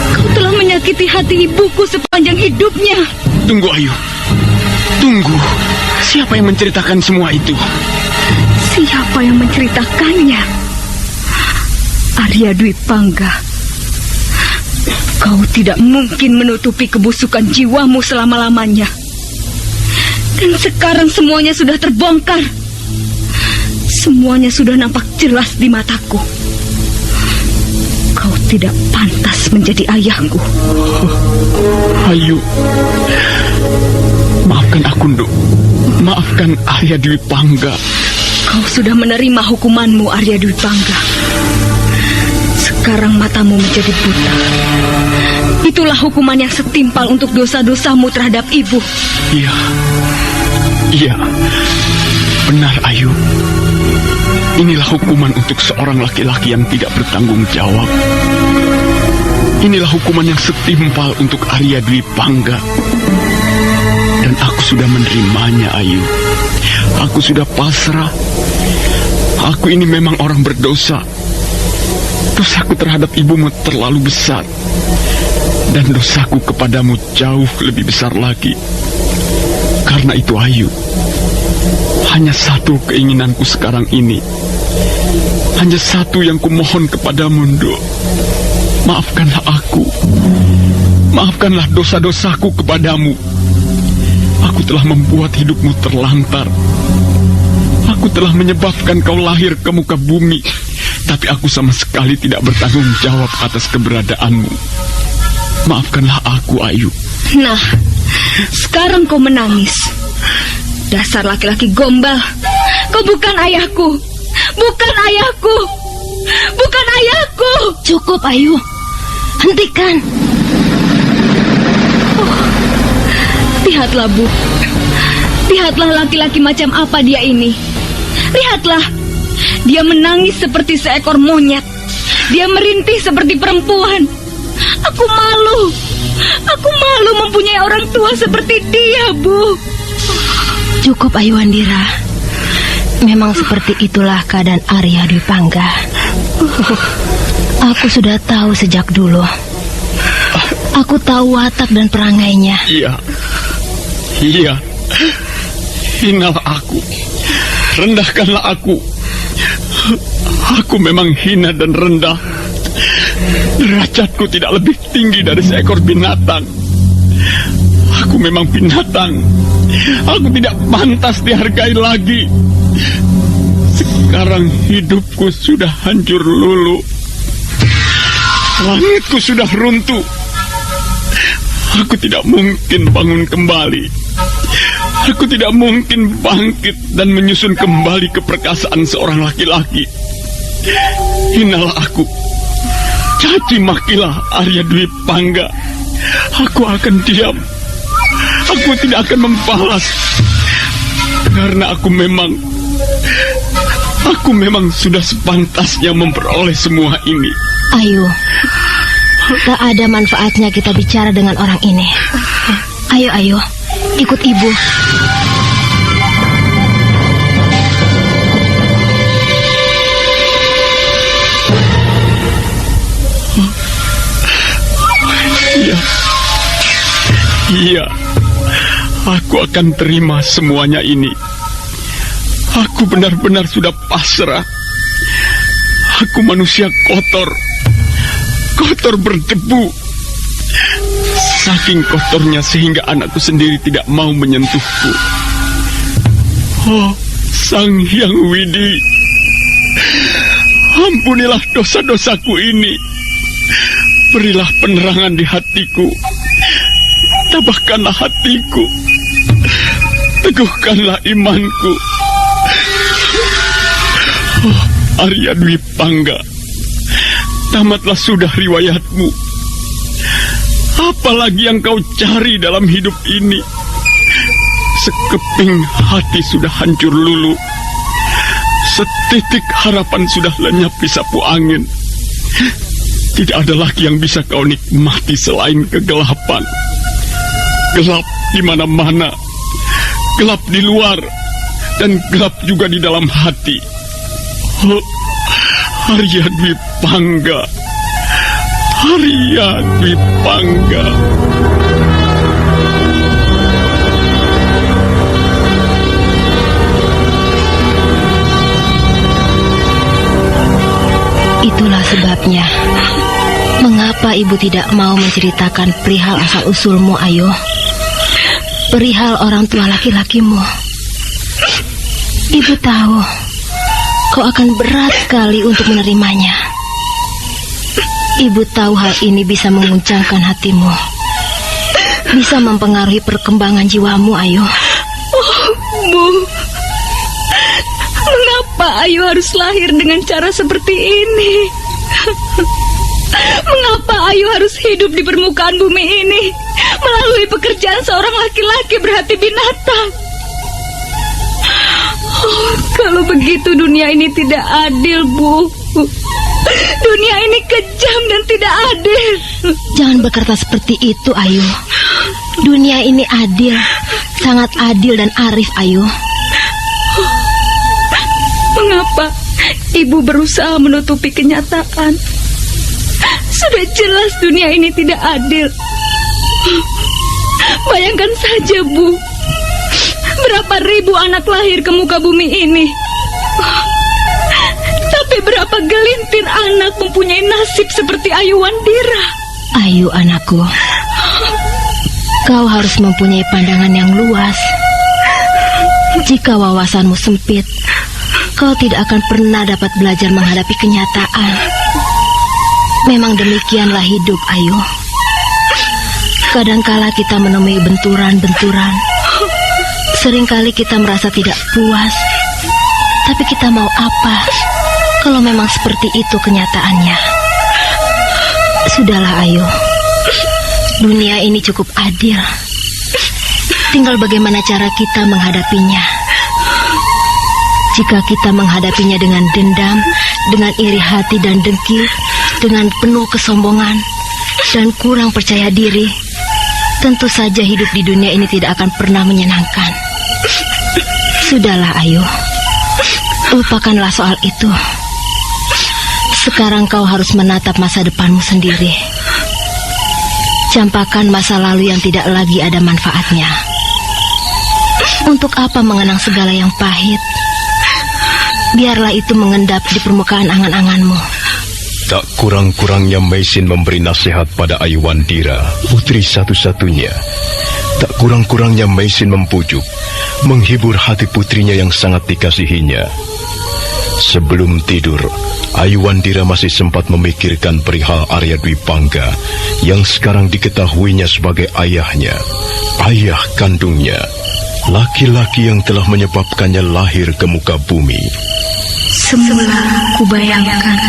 Kau telah menyakiti hati ibuku sepanjang hidupnya. Tunggu, Ayu. Tunggu. Siapa yang menceritakan semua itu? Siapa yang menceritakannya? Arya Dwi Pangga. Kau tidak mungkin menutupi kebusukan jiwamu selama-lamanya. Dan sekarang semuanya sudah terbongkar. Semuanya sudah nampak jelas di mataku. Kau tidak pantas menjadi ayahku. Ayu, maafkan aku, Nduk. Maafkan Arya Dwi Pangga. Kau sudah menerima hukumanmu, Arya Dwi Pangga. Sekarang matamu menjadi buta. Itulah hukuman yang setimpal untuk dosa-dosamu terhadap ibu. Iya, benar, Ayu. Inilah hukuman untuk seorang laki-laki yang tidak bertanggung jawab. Inilah hukuman yang setimpal untuk Arya Dwi Pangga. Dan aku sudah menerimanya, Ayu. Aku sudah pasrah. Aku ini memang orang berdosa. Dosaku terhadap ibumu terlalu besar. Dan dosaku kepadamu jauh lebih besar lagi. Karena itu, Ayu, hanya satu keinginanku sekarang ini. Hanya satu yang kumohon kepadamu, Nduk. Maafkanlah aku. Maafkanlah dosa-dosaku kepadamu. Aku telah membuat hidupmu terlantar. Aku telah menyebabkan kau lahir ke muka bumi. Tapi aku sama sekali tidak bertanggung jawab atas keberadaanmu. Maafkanlah aku, Ayu. Nah, sekarang kau menangis. Dasar laki-laki gombal. Kau bukan ayahku. Bukan ayahku. Bukan ayahku. Cukup, Ayu. Hentikan. Lihatlah, Bu. Lihatlah laki-laki macam apa dia ini. Lihatlah. Dia menangis seperti seekor monyet. Dia merintih seperti perempuan. Aku malu. Aku malu mempunyai orang tua seperti dia, Bu. Cukup, Ayu Wandira. Memang seperti itulah keadaan Arya Dwi Pangga. Aku sudah tahu sejak dulu. Aku tahu watak dan perangainya. Iya. Hinalah aku. Rendahkanlah aku. Aku memang hina dan rendah. Derajatku tidak lebih tinggi dari seekor binatang. Aku memang binatang. Aku tidak pantas dihargai lagi. Sekarang hidupku sudah hancur lulu. Langitku sudah runtuh. Aku tidak mungkin bangun kembali. Aku tidak mungkin bangkit dan menyusun kembali keperkasaan seorang laki-laki. Hinalah aku. Caci makilah Arya Dwi Pangga. Aku akan diam. Aku tidak akan membalas. Karena aku memang sudah sepantasnya memperoleh semua ini. Ayu, tak ada manfaatnya kita bicara dengan orang ini. Ayo, ikut ibu. Iya, aku akan terima semuanya ini. Aku benar-benar sudah pasrah. Aku manusia kotor berdebu. Saking kotornya sehingga anakku sendiri tidak mau menyentuhku. Oh, Sang Hyang Widi, ampunilah dosa-dosaku ini. Berilah penerangan di hatiku. Tabahkanlah hatiku. Teguhkanlah imanku. Oh, Arya Dwi Pangga, tamatlah sudah riwayatmu. Apalagi yang kau cari dalam hidup ini? Sekeping hati sudah hancur lulu. Setitik harapan sudah lenyap di sapu angin. Tidak ada lagi yang bisa kau nikmati selain kegelapan. Gelap di mana-mana, gelap di luar, dan gelap juga di dalam hati. Oh, Arya Dwi Pangga, Arya Dwi Pangga. Itulah sebabnya mengapa ibu tidak mau menceritakan perihal asal-usulmu, Ayu. Perihal orang tua laki-lakimu. Ibu tahu kau akan berat sekali untuk menerimanya. Ibu tahu hal ini bisa menguncangkan hatimu, bisa mempengaruhi perkembangan jiwamu, Ayu. Oh, Bu, mengapa Ayu harus lahir dengan cara seperti ini? Mengapa Ayu harus hidup di permukaan bumi ini melalui pekerjaan seorang laki-laki berhati binatang? Oh, kalau begitu dunia ini tidak adil, Bu. Dunia ini kejam dan tidak adil. Jangan berkata seperti itu, Ayu. Dunia ini adil, sangat adil dan arif, Ayu. Mengapa Ibu berusaha menutupi kenyataan? Sudah jelas dunia ini tidak adil. Bayangkan saja, Bu, berapa ribu anak lahir ke muka bumi ini. Tapi berapa gelintir anak mempunyai nasib seperti Ayu Wandira. Ayu, anakku, kau harus mempunyai pandangan yang luas. Jika wawasanmu sempit, kau tidak akan pernah dapat belajar menghadapi kenyataan. Memang demikianlah hidup, Ayu. Kadangkala kita menemui benturan-benturan. Seringkali kita merasa tidak puas. Tapi kita mau apa kalau memang seperti itu kenyataannya? Sudahlah, Ayu. Dunia ini cukup adil. Tinggal bagaimana cara kita menghadapinya. Jika kita menghadapinya dengan dendam, dengan iri hati dan dengki, dengan penuh kesombongan dan kurang percaya diri, tentu saja hidup di dunia ini tidak akan pernah menyenangkan. Sudahlah Ayu, lupakanlah soal itu. Sekarang kau harus menatap masa depanmu sendiri. Campakkan masa lalu yang tidak lagi ada manfaatnya. Untuk apa mengenang segala yang pahit? Biarlah itu mengendap di permukaan angan-anganmu. Tak kurang-kurangnya Maisin memberi nasihat pada Aiwandira, putri satu-satunya. Tak kurang-kurangnya Maisin mempujuk, menghibur hati putrinya yang sangat dikasihinya. Sebelum tidur, Aiwandira masih sempat memikirkan perihal Arya Dwi Pangga yang sekarang diketahuinya sebagai ayahnya, ayah kandungnya, laki-laki yang telah menyebabkannya lahir ke muka bumi. Semula kubayangkan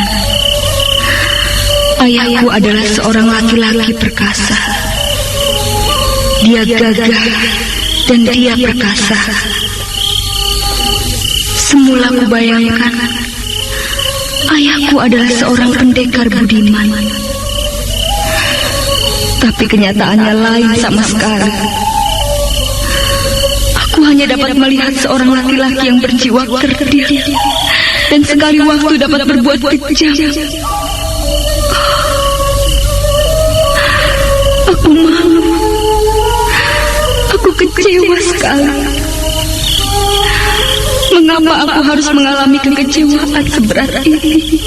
ayahku adalah seorang laki-laki perkasa. Dia gagah dan dia perkasa. Semula kubayangkan ayahku adalah seorang pendekar budiman. Tapi kenyataannya lain sama sekali. Aku hanya dapat melihat seorang laki-laki yang berjiwa kerdil dan sekali waktu dapat berbuat kejam. Aku malu. Aku kecewa sekali. Mengapa aku harus mengalami kekecewaan seberat ini?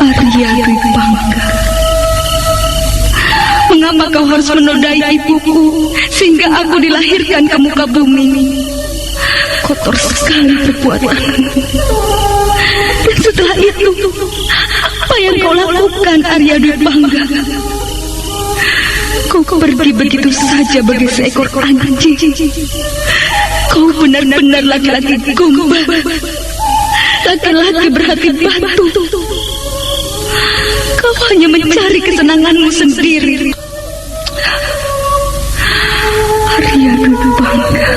Arya Dwi Pangga, mengapa kau harus menodai ibuku sehingga aku dilahirkan ke muka bumi? Kotor sekali perbuatanmu. Dan setelah itu, apa yang kau lakukan, Arya Dwi Pangga? Kau pergi begitu saja bagi seekor anjing. Kau benar-benar laki-laki gombal, laki-laki berhati batu. Kau hanya mencari kesenanganmu sendiri. Arya Dwi Pangga,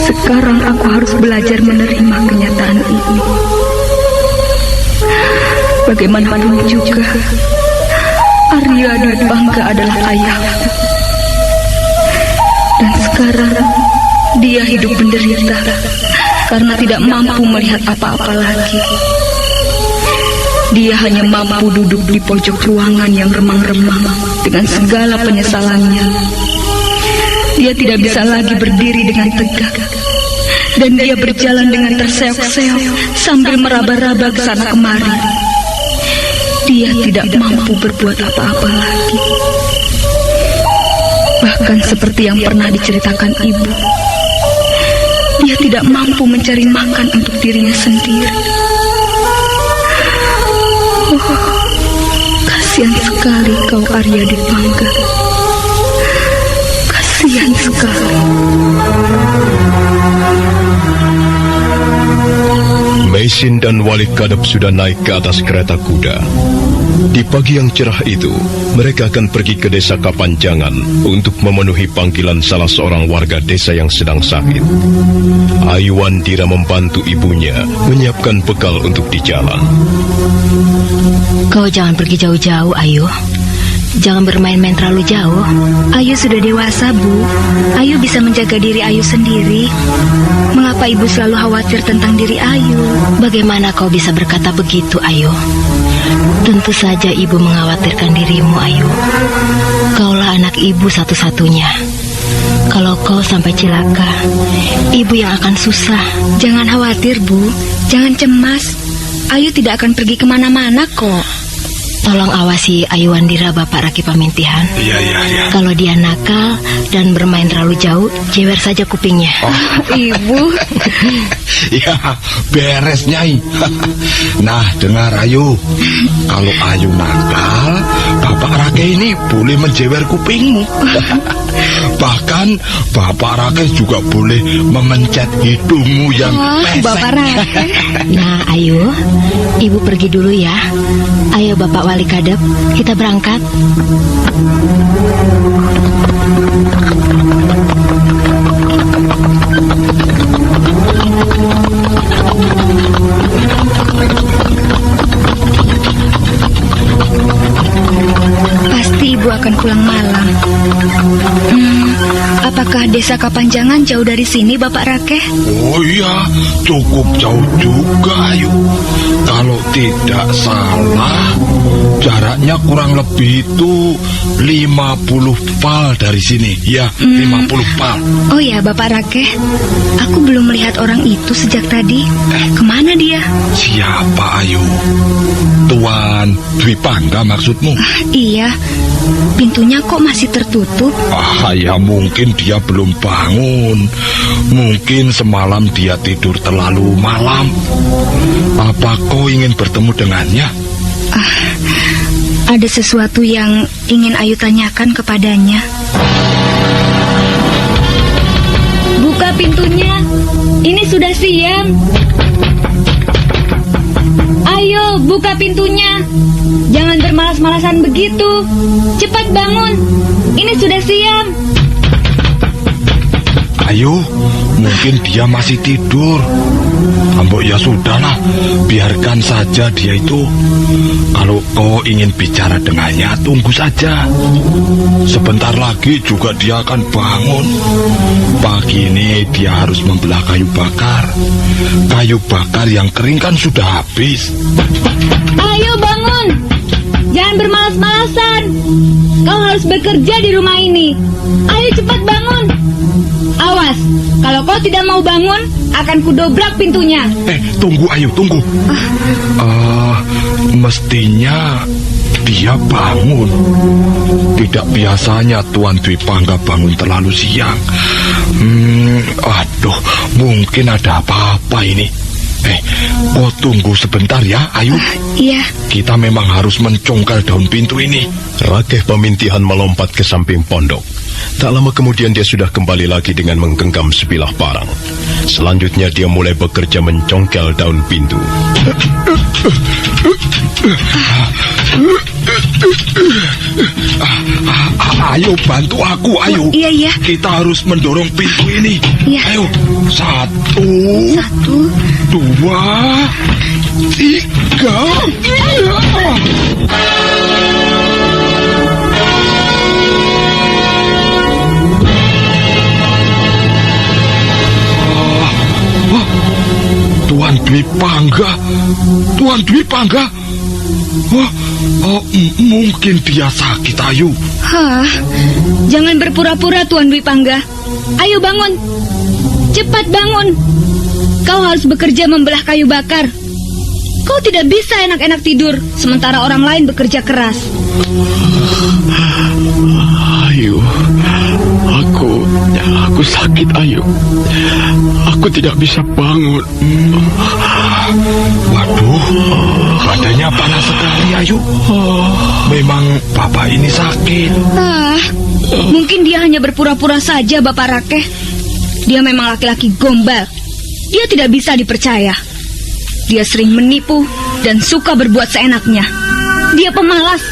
sekarang aku harus belajar menerima kenyataan ini. Bagaimanapun juga, Arya Dwi Pangga adalah ayahku. Dan sekarang dia hidup menderita karena tidak mampu melihat apa-apa lagi. Dia hanya mampu duduk di pojok ruangan yang remang-remang dengan segala penyesalannya. Dia tidak bisa lagi berdiri dengan tegak. Dan dia berjalan dengan terseok-seok sambil meraba-raba ke sana kemari. Dia tidak mampu berbuat apa-apa lagi. Bahkan seperti yang pernah diceritakan ibu, dia tidak mampu mencari makan untuk dirinya sendiri. Oh, kasihan sekali kau Arya Dwi Pangga. Kasihan sekali. Maisin dan Wali Kadep sudah naik ke atas kereta kuda. Di pagi yang cerah itu, mereka akan pergi ke desa Kapanjangan untuk memenuhi panggilan salah seorang warga desa yang sedang sakit. Aiwandira membantu ibunya menyiapkan bekal untuk di jalan. Kau jangan pergi jauh-jauh, Ayu. Jangan bermain-main terlalu jauh. Ayu sudah dewasa, Bu. Ayu bisa menjaga diri Ayu sendiri. Mengapa Ibu selalu khawatir tentang diri Ayu? Bagaimana kau bisa berkata begitu, Ayu? Tentu saja Ibu mengkhawatirkan dirimu, Ayu. Kaulah anak Ibu satu-satunya. Kalau kau sampai cilaka, Ibu yang akan susah. Jangan khawatir, Bu. Jangan cemas. Ayu tidak akan pergi kemana-mana kok. Tolong awasi Aiwandira, Bapak Raki Pamintihan. Iya. Kalau dia nakal dan bermain terlalu jauh, jewer saja kupingnya. Ibu. Ya, beres Nyai. Nah, dengar Ayu. Kalau Ayu nakal, Bapak Rake ini boleh menjewer kupingmu. Bahkan Bapak Rake juga boleh memencet hidungmu yang pesek. Bapak Rake. Nah, Ayu, Ibu pergi dulu ya. Ayo Bapak Wali Kadep, kita berangkat. Pasti Ibu akan pulang malam. Apakah desa Kapanjangan jauh dari sini, Bapak Rake? Oh iya, cukup jauh juga Ayu. Kalau tidak salah, jaraknya kurang lebih itu 50 pal dari sini. Ya, 50 pal. Oh ya, Bapak Rake, aku belum melihat orang itu sejak tadi. Kemana dia? Siapa Ayu? Tuan Dwi Pangga maksudmu? Iya, pintunya kok masih tertutup? Ya mungkin dia belum bangun. Mungkin semalam dia tidur terlalu malam. Apa kau ingin bertemu dengannya? Ada sesuatu yang ingin Ayu tanyakan kepadanya. Buka pintunya, ini sudah siang. Ayo, buka pintunya. Jangan bermalas-malasan begitu. Cepat bangun, ini sudah siang. Ayu, mungkin dia masih tidur. Ambok ya sudahlah, biarkan saja dia itu. Kalau kau ingin bicara dengannya, tunggu saja. Sebentar lagi juga dia akan bangun. Pagi ini dia harus membelah kayu bakar. Kayu bakar yang kering kan sudah habis. Ayo bangun, jangan bermalas-malasan. Kau harus bekerja di rumah ini. Ayo cepat bangun. Awas, kalau kau tidak mau bangun, akan kudobrak pintunya. Tunggu Ayu, tunggu. Mestinya dia bangun. Tidak biasanya Tuan Dwi Pangga bangun terlalu siang. Aduh, mungkin ada apa-apa ini. Kau tunggu sebentar ya, Ayu. Iya. Kita memang harus mencongkel daun pintu ini. Rakeh Pemintihan melompat ke samping pondok. Tak lama kemudian dia sudah kembali lagi dengan menggenggam sebilah parang. Selanjutnya dia mulai bekerja mencongkel daun pintu. Ayo bantu aku, ayo. Iya. Kita harus mendorong pintu ini. Iya. Ayo, 1, 2, 3. Tuan Dwi Pangga. Tuan Dwi Pangga. Mungkin dia sakit, Ayu. Jangan berpura-pura, Tuan Dwi Pangga. Ayo bangun. Cepat bangun. Kau harus bekerja membelah kayu bakar. Kau tidak bisa enak-enak tidur sementara orang lain bekerja keras. Ayu, aku sakit, Ayu. Aku tidak bisa bangun. Waduh, badannya panas sekali, Ayu. Memang Bapak ini sakit. Mungkin dia hanya berpura-pura saja, Bapak Rakeh. Dia memang laki-laki gombal. Dia tidak bisa dipercaya. Dia sering menipu dan suka berbuat seenaknya. Dia pemalas.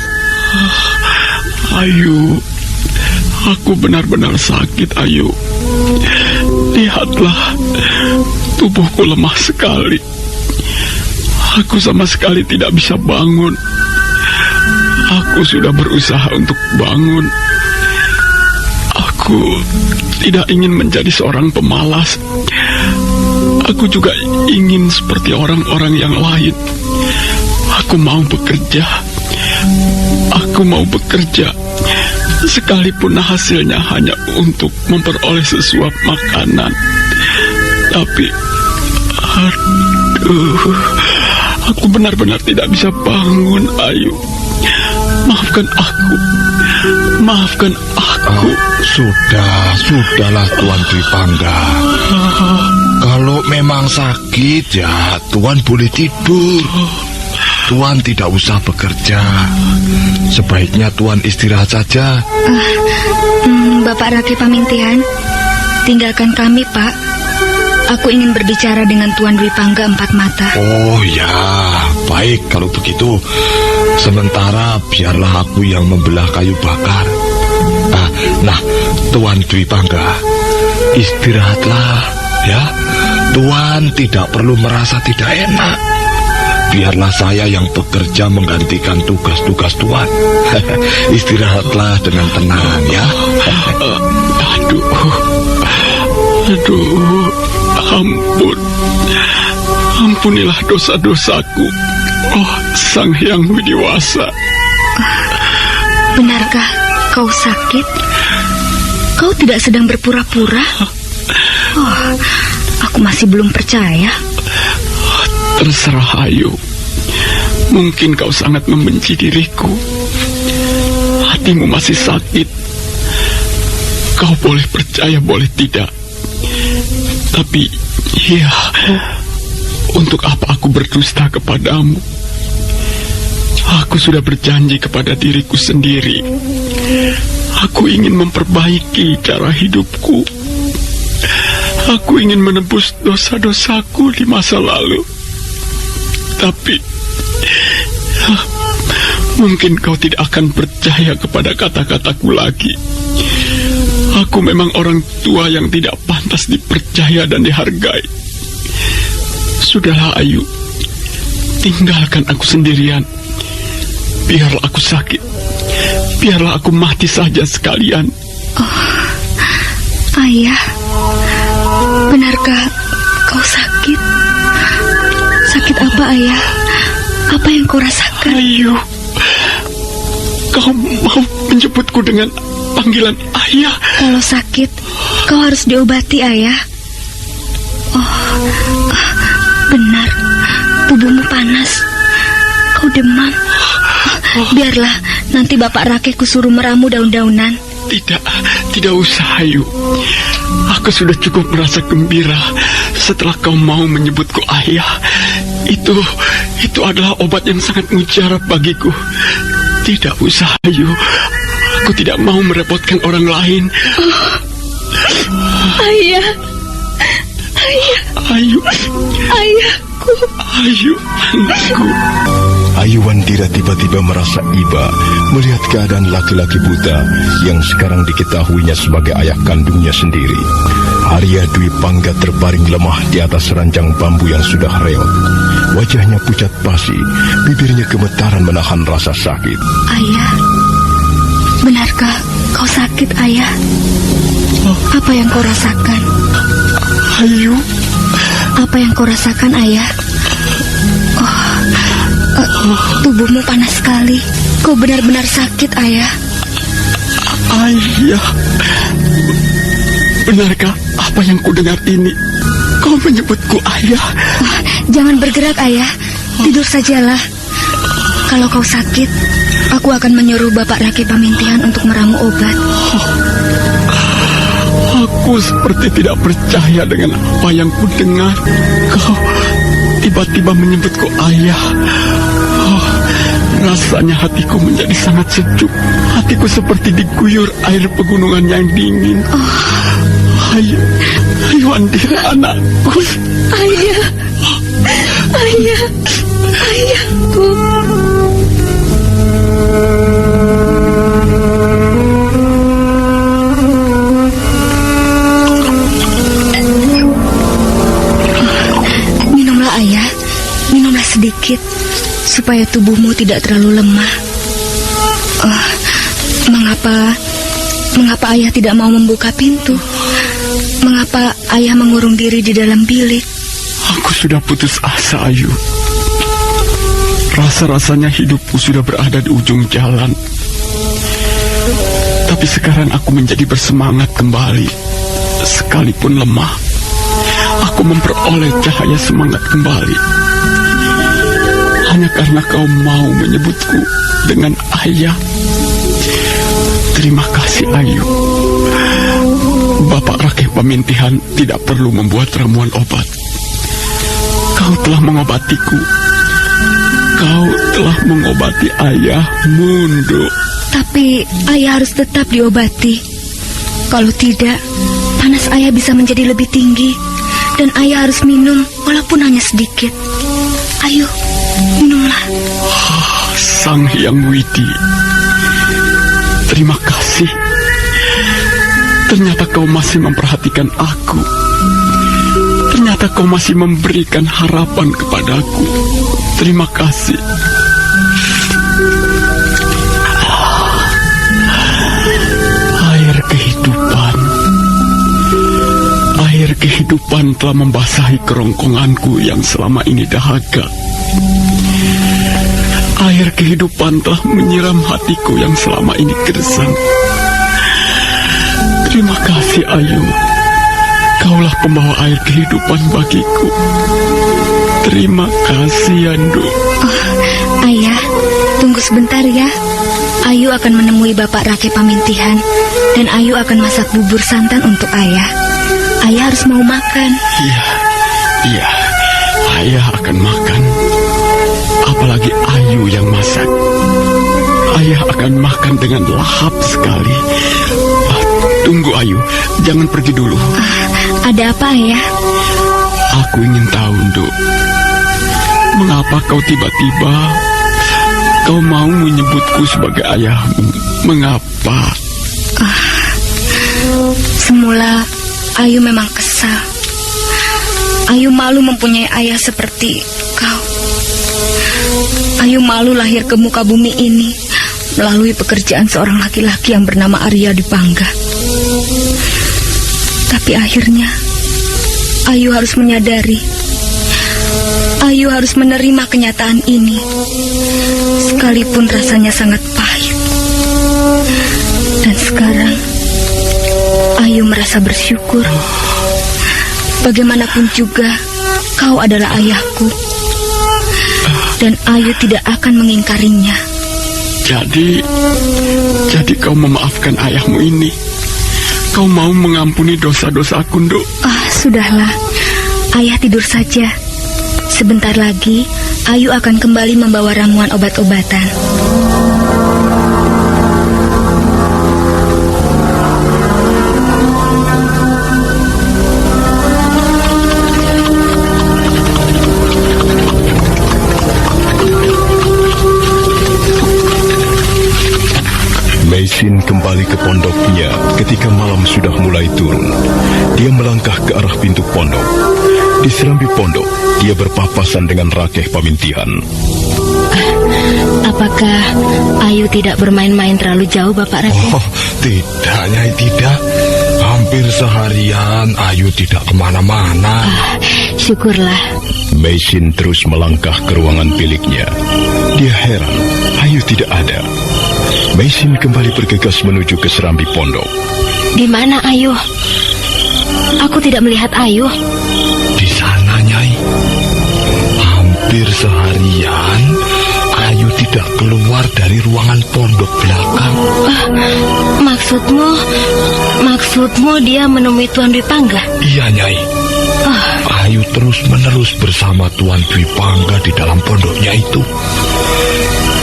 Ayu, aku benar-benar sakit, Ayu. Lihatlah, tubuhku lemah sekali. Aku sama sekali tidak bisa bangun. Aku sudah berusaha untuk bangun. Aku tidak ingin menjadi seorang pemalas. Aku juga ingin seperti orang-orang yang lain. Aku mau bekerja. Aku mau bekerja. Sekalipun hasilnya hanya untuk memperoleh sesuap makanan. Tapi, aku benar-benar tidak bisa bangun, Ayu. Maafkan aku. Maafkan aku. Sudahlah Tuan Dwi Pangga. Kalau memang sakit ya Tuan boleh tidur. Tuan tidak usah bekerja. Sebaiknya Tuan istirahat saja. Bapak Rake Pamintihan, tinggalkan kami, Pak. Aku ingin berbicara dengan Tuan Dwi Pangga Empat Mata. Oh ya, baik kalau begitu. Sementara biarlah aku yang membelah kayu bakar. Nah, Tuan Dwi Pangga, istirahatlah ya. Tuan tidak perlu merasa tidak enak. Biarlah saya yang bekerja menggantikan tugas-tugas Tuan. Istirahatlah dengan tenang ya. Aduh, ampunilah dosa-dosaku, oh Sang Hyang Widiwasa. Benarkah kau sakit? Kau tidak sedang berpura-pura? Oh, aku masih belum percaya. Terserah Ayu. Mungkin kau sangat membenci diriku. Hatimu masih sakit. Kau boleh percaya, boleh tidak. Tapi, ya, untuk apa aku berdusta kepadamu? Aku sudah berjanji kepada diriku sendiri. Aku ingin memperbaiki cara hidupku. Aku ingin menebus dosa-dosaku di masa lalu. Tapi mungkin kau tidak akan percaya kepada kata-kataku lagi. Aku memang orang tua yang tidak pantas dipercaya dan dihargai. Sudahlah Ayu, tinggalkan aku sendirian. Biarlah aku sakit. Biarlah aku mati saja sekalian. Oh, Ayah, benarkah kau sakit? Sakit apa, Ayah? Apa yang kau rasakan? Ayu, kau mau menjemputku dengan panggilan Ayah? Kalau sakit, kau harus diobati, Ayah. Oh, benar, tubuhmu panas. Kau demam. Biarlah, nanti Bapak Rakeku suruh meramu daun-daunan. Tidak usah, Ayu. Aku sudah cukup merasa gembira setelah kau mau menyebutku Ayah. Itu adalah obat yang sangat mujarab bagiku. Tidak usah, Ayu. Aku tidak mau merepotkan orang lain. Ayah. Ayu. Ayahku. Ayu, anakku. Ayu Wandira tiba-tiba merasa iba melihat keadaan laki-laki buta yang sekarang diketahuinya sebagai ayah kandungnya sendiri. Arya Dwi Pangga terbaring lemah di atas ranjang bambu yang sudah reot. Wajahnya pucat pasi, bibirnya gemetaran menahan rasa sakit. Ayah, benarkah kau sakit, Ayah? Apa yang kau rasakan? Ayu. Apa yang kau rasakan, Ayah? Tubuhmu panas sekali. Kau benar-benar sakit, Ayah. Ayah, benarkah apa yang kudengar ini? Kau menyebutku Ayah. Jangan bergerak, Ayah. Tidur sajalah. Kalau kau sakit, aku akan menyuruh Bapak Rake Pamintihan untuk meramu obat. Aku seperti tidak percaya dengan apa yang kudengar. Kau tiba-tiba menyebutku Ayah. Rasanya hatiku menjadi sangat sejuk. Hatiku seperti diguyur air pegunungan yang dingin. Ayu Wandira, anakku. Ayah, ayahku. Minumlah, Ayah. Minumlah sedikit supaya tubuhmu tidak terlalu lemah. Mengapa Ayah tidak mau membuka pintu? Mengapa Ayah mengurung diri di dalam bilik? Aku sudah putus asa, Ayu. Rasa-rasanya hidupku sudah berada di ujung jalan. Tapi sekarang aku menjadi bersemangat kembali. Sekalipun lemah, aku memperoleh cahaya semangat kembali. Hanya karena kau mau menyebutku dengan Ayah. Terima kasih, Ayu. Bapak Rakeh Pamintihan tidak perlu membuat ramuan obat. Kau telah mengobatiku. Kau telah mengobati ayahmu, Nduk. Tapi ayah harus tetap diobati. Kalau tidak, panas ayah bisa menjadi lebih tinggi. Dan ayah harus minum walaupun hanya sedikit. Ayo, minumlah. Sang Hyang Widi, terima kasih. Ternyata kau masih memperhatikan aku. Ternyata kau masih memberikan harapan kepadaku. Terima kasih. Air kehidupan. Air kehidupan telah membasahi kerongkonganku yang selama ini dahaga. Air kehidupan telah menyiram hatiku yang selama ini gersang. Terima kasih, Ayu. Kaulah pembawa air kehidupan bagiku. Terima kasih, Yandu. Oh, ayah, tunggu sebentar ya. Ayu akan menemui Bapak Rakeh Pamintihan. Dan Ayu akan masak bubur santan untuk ayah. Ayah harus mau makan. Iya, ayah akan makan. Apalagi Ayu yang masak. Ayah akan makan dengan lahap sekali. Tunggu, Ayu, jangan pergi dulu. Ada apa, ayah? Aku ingin tahu, Nduk. Mengapa kau tiba-tiba kau mau menyebutku sebagai ayahmu? Mengapa? Semula Ayu memang kesal. Ayu malu mempunyai ayah seperti kau. Ayu malu lahir ke muka bumi ini melalui pekerjaan seorang laki-laki yang bernama Arya Dipangga. Tapi akhirnya Ayu harus menyadari, Ayu harus menerima kenyataan ini, sekalipun rasanya sangat pahit. Dan sekarang Ayu merasa bersyukur. Bagaimanapun juga kau adalah ayahku, dan Ayu tidak akan mengingkarinya. Jadi kau memaafkan ayahmu ini. Kau mau mengampuni dosa-dosaku, Nduk? Sudahlah. Ayah tidur saja. Sebentar lagi Ayu akan kembali membawa ramuan obat-obatan. Meisin kembali ke pondoknya ketika malam sudah mulai turun. Dia melangkah ke arah pintu pondok. Di serambi pondok, dia berpapasan dengan Rakeh Pamintihan. Apakah Ayu tidak bermain-main terlalu jauh, Bapak Rakeh? Oh, tidak, Nyai, tidak. Hampir seharian Ayu tidak kemana-mana. Syukurlah. Meisin terus melangkah ke ruangan biliknya. Dia heran, Ayu tidak ada. Meisin kembali bergegas menuju ke serambi pondok. Di mana Ayu? Aku tidak melihat Ayu. Di sana, Nyai. Hampir seharian Ayu tidak keluar dari ruangan pondok belakang. Maksudmu dia menemui Tuan Dwi Pangga? Iya, Nyai. Ayu terus-menerus bersama Tuan Dwi Pangga di dalam pondoknya itu.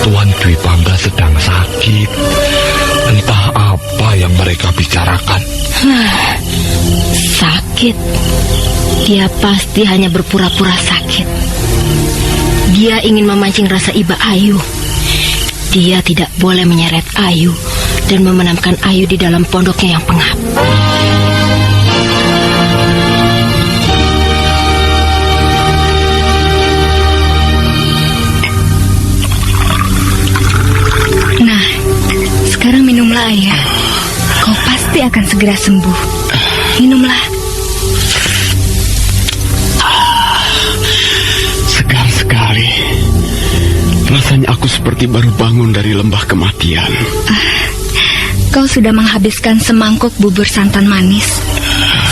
Tuan Dwi Pangga sedang sakit. Entah apa yang mereka bicarakan. Sakit? Dia pasti hanya berpura-pura sakit. Dia ingin memancing rasa iba Ayu. Dia tidak boleh menyeret Ayu dan memenamkan Ayu di dalam pondoknya yang pengap. Nah, sekarang minumlah, Ayah. Kau pasti akan segera sembuh. Minumlah. Segar sekali. Rasanya aku seperti baru bangun dari lembah kematian. Kau sudah menghabiskan semangkuk bubur santan manis.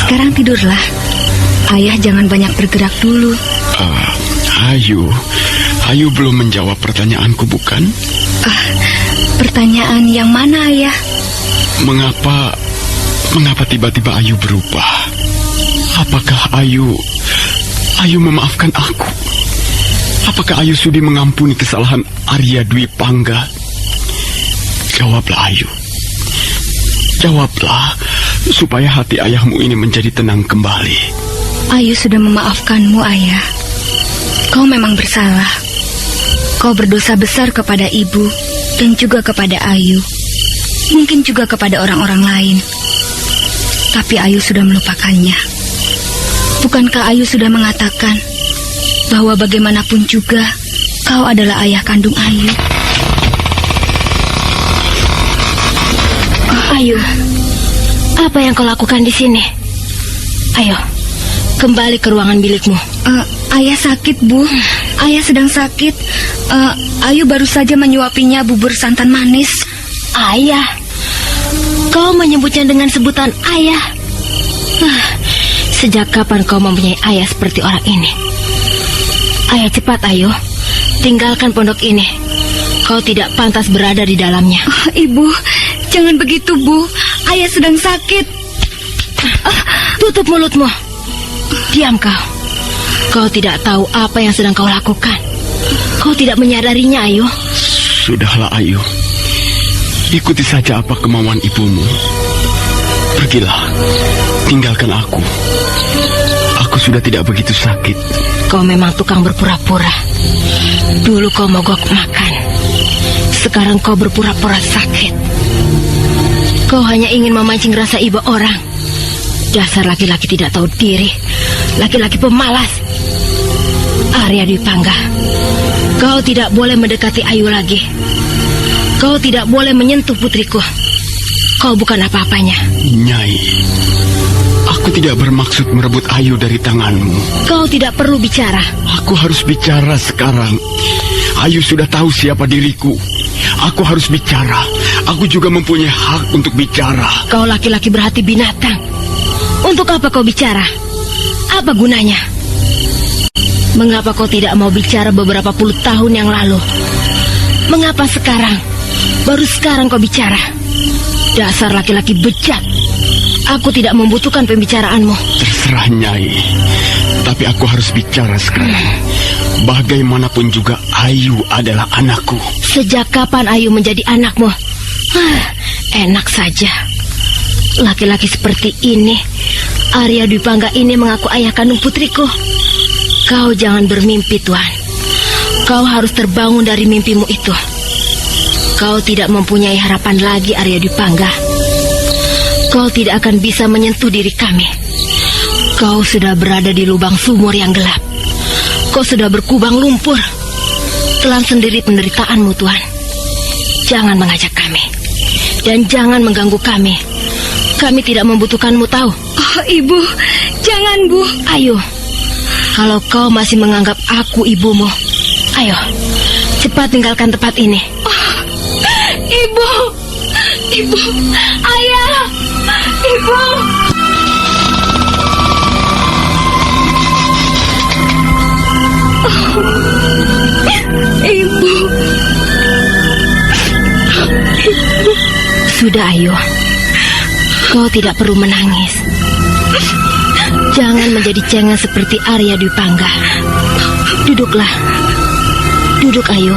Sekarang tidurlah. Ayah jangan banyak bergerak dulu. Ayu belum menjawab pertanyaanku, bukan? Pertanyaan yang mana, Ayah? Mengapa tiba-tiba Ayu berubah? Apakah Ayu memaafkan aku? Apakah Ayu sudi mengampuni kesalahan Arya Dwi Pangga? Jawablah Ayu. Jawablah, supaya hati ayahmu ini menjadi tenang kembali. Ayu sudah memaafkanmu, Ayah. Kau memang bersalah. Kau berdosa besar kepada ibu dan juga kepada Ayu. Mungkin juga kepada orang-orang lain. Tapi Ayu sudah melupakannya. Bukankah Ayu sudah mengatakan bahwa bagaimanapun juga kau adalah ayah kandung Ayu? Ayu, apa yang kau lakukan di sini? Ayo, kembali ke ruangan bilikmu. Ayah sakit, Bu. Ayah sedang sakit. Ayu baru saja menyuapinya bubur santan manis. Ayah? Kau menyebutnya dengan sebutan ayah? Sejak kapan kau mempunyai ayah seperti orang ini? Ayo cepat, Ayu. Tinggalkan pondok ini. Kau tidak pantas berada di dalamnya. Ibu, jangan begitu, Bu. Ayah sedang sakit. Tutup mulutmu. Diam kau. Kau tidak tahu apa yang sedang kau lakukan. Kau tidak menyadarinya, Ayu. Sudahlah, Ayu. Ikuti saja apa kemauan ibumu. Pergilah, tinggalkan aku. Aku sudah tidak begitu sakit. Kau memang tukang berpura-pura. Dulu kau mogok makan. Sekarang kau berpura-pura sakit. Kau hanya ingin memancing rasa iba orang. Dasar laki-laki tidak tahu diri. Laki-laki pemalas. Arya Dwi Pangga, kau tidak boleh mendekati Ayu lagi. Kau tidak boleh menyentuh putriku. Kau bukan apa-apanya. Nyai, aku tidak bermaksud merebut Ayu dari tanganmu. Kau tidak perlu bicara. Aku harus bicara sekarang. Ayu sudah tahu siapa diriku. Aku harus bicara. Aku juga mempunyai hak untuk bicara. Kau laki-laki berhati binatang. Untuk apa kau bicara? Apa gunanya? Mengapa kau tidak mau bicara beberapa puluh tahun yang lalu? Mengapa sekarang? Baru sekarang kau bicara. Dasar laki-laki bejat. Aku tidak membutuhkan pembicaraanmu. Terserah, Nyai. Tapi aku harus bicara sekarang. Bagaimanapun juga Ayu adalah anakku. Sejak kapan Ayu menjadi anakmu? Enak saja. Laki-laki seperti ini, Arya Dwi Pangga ini mengaku ayah kandung putriku. Kau jangan bermimpi, Tuan. Kau harus terbangun dari mimpimu itu. Kau tidak mempunyai harapan lagi, Arya Dwi Pangga. Kau tidak akan bisa menyentuh diri kami. Kau sudah berada di lubang sumur yang gelap. Kau sudah berkubang lumpur. Telan sendiri penderitaanmu, Tuan. Jangan mengajak kami. Dan jangan mengganggu kami. Kami tidak membutuhkanmu, tahu? Oh, Ibu, jangan, Bu. Ayo, kalau kau masih menganggap aku ibumu, ayo, cepat tinggalkan tempat ini. Ibu, Ibu, Ayah, Ibu. Ibu. Sudah, Ayu. Kau tidak perlu menangis. Jangan menjadi cengang seperti Arya Dwi Pangga. Duduklah. Duduk, Ayu.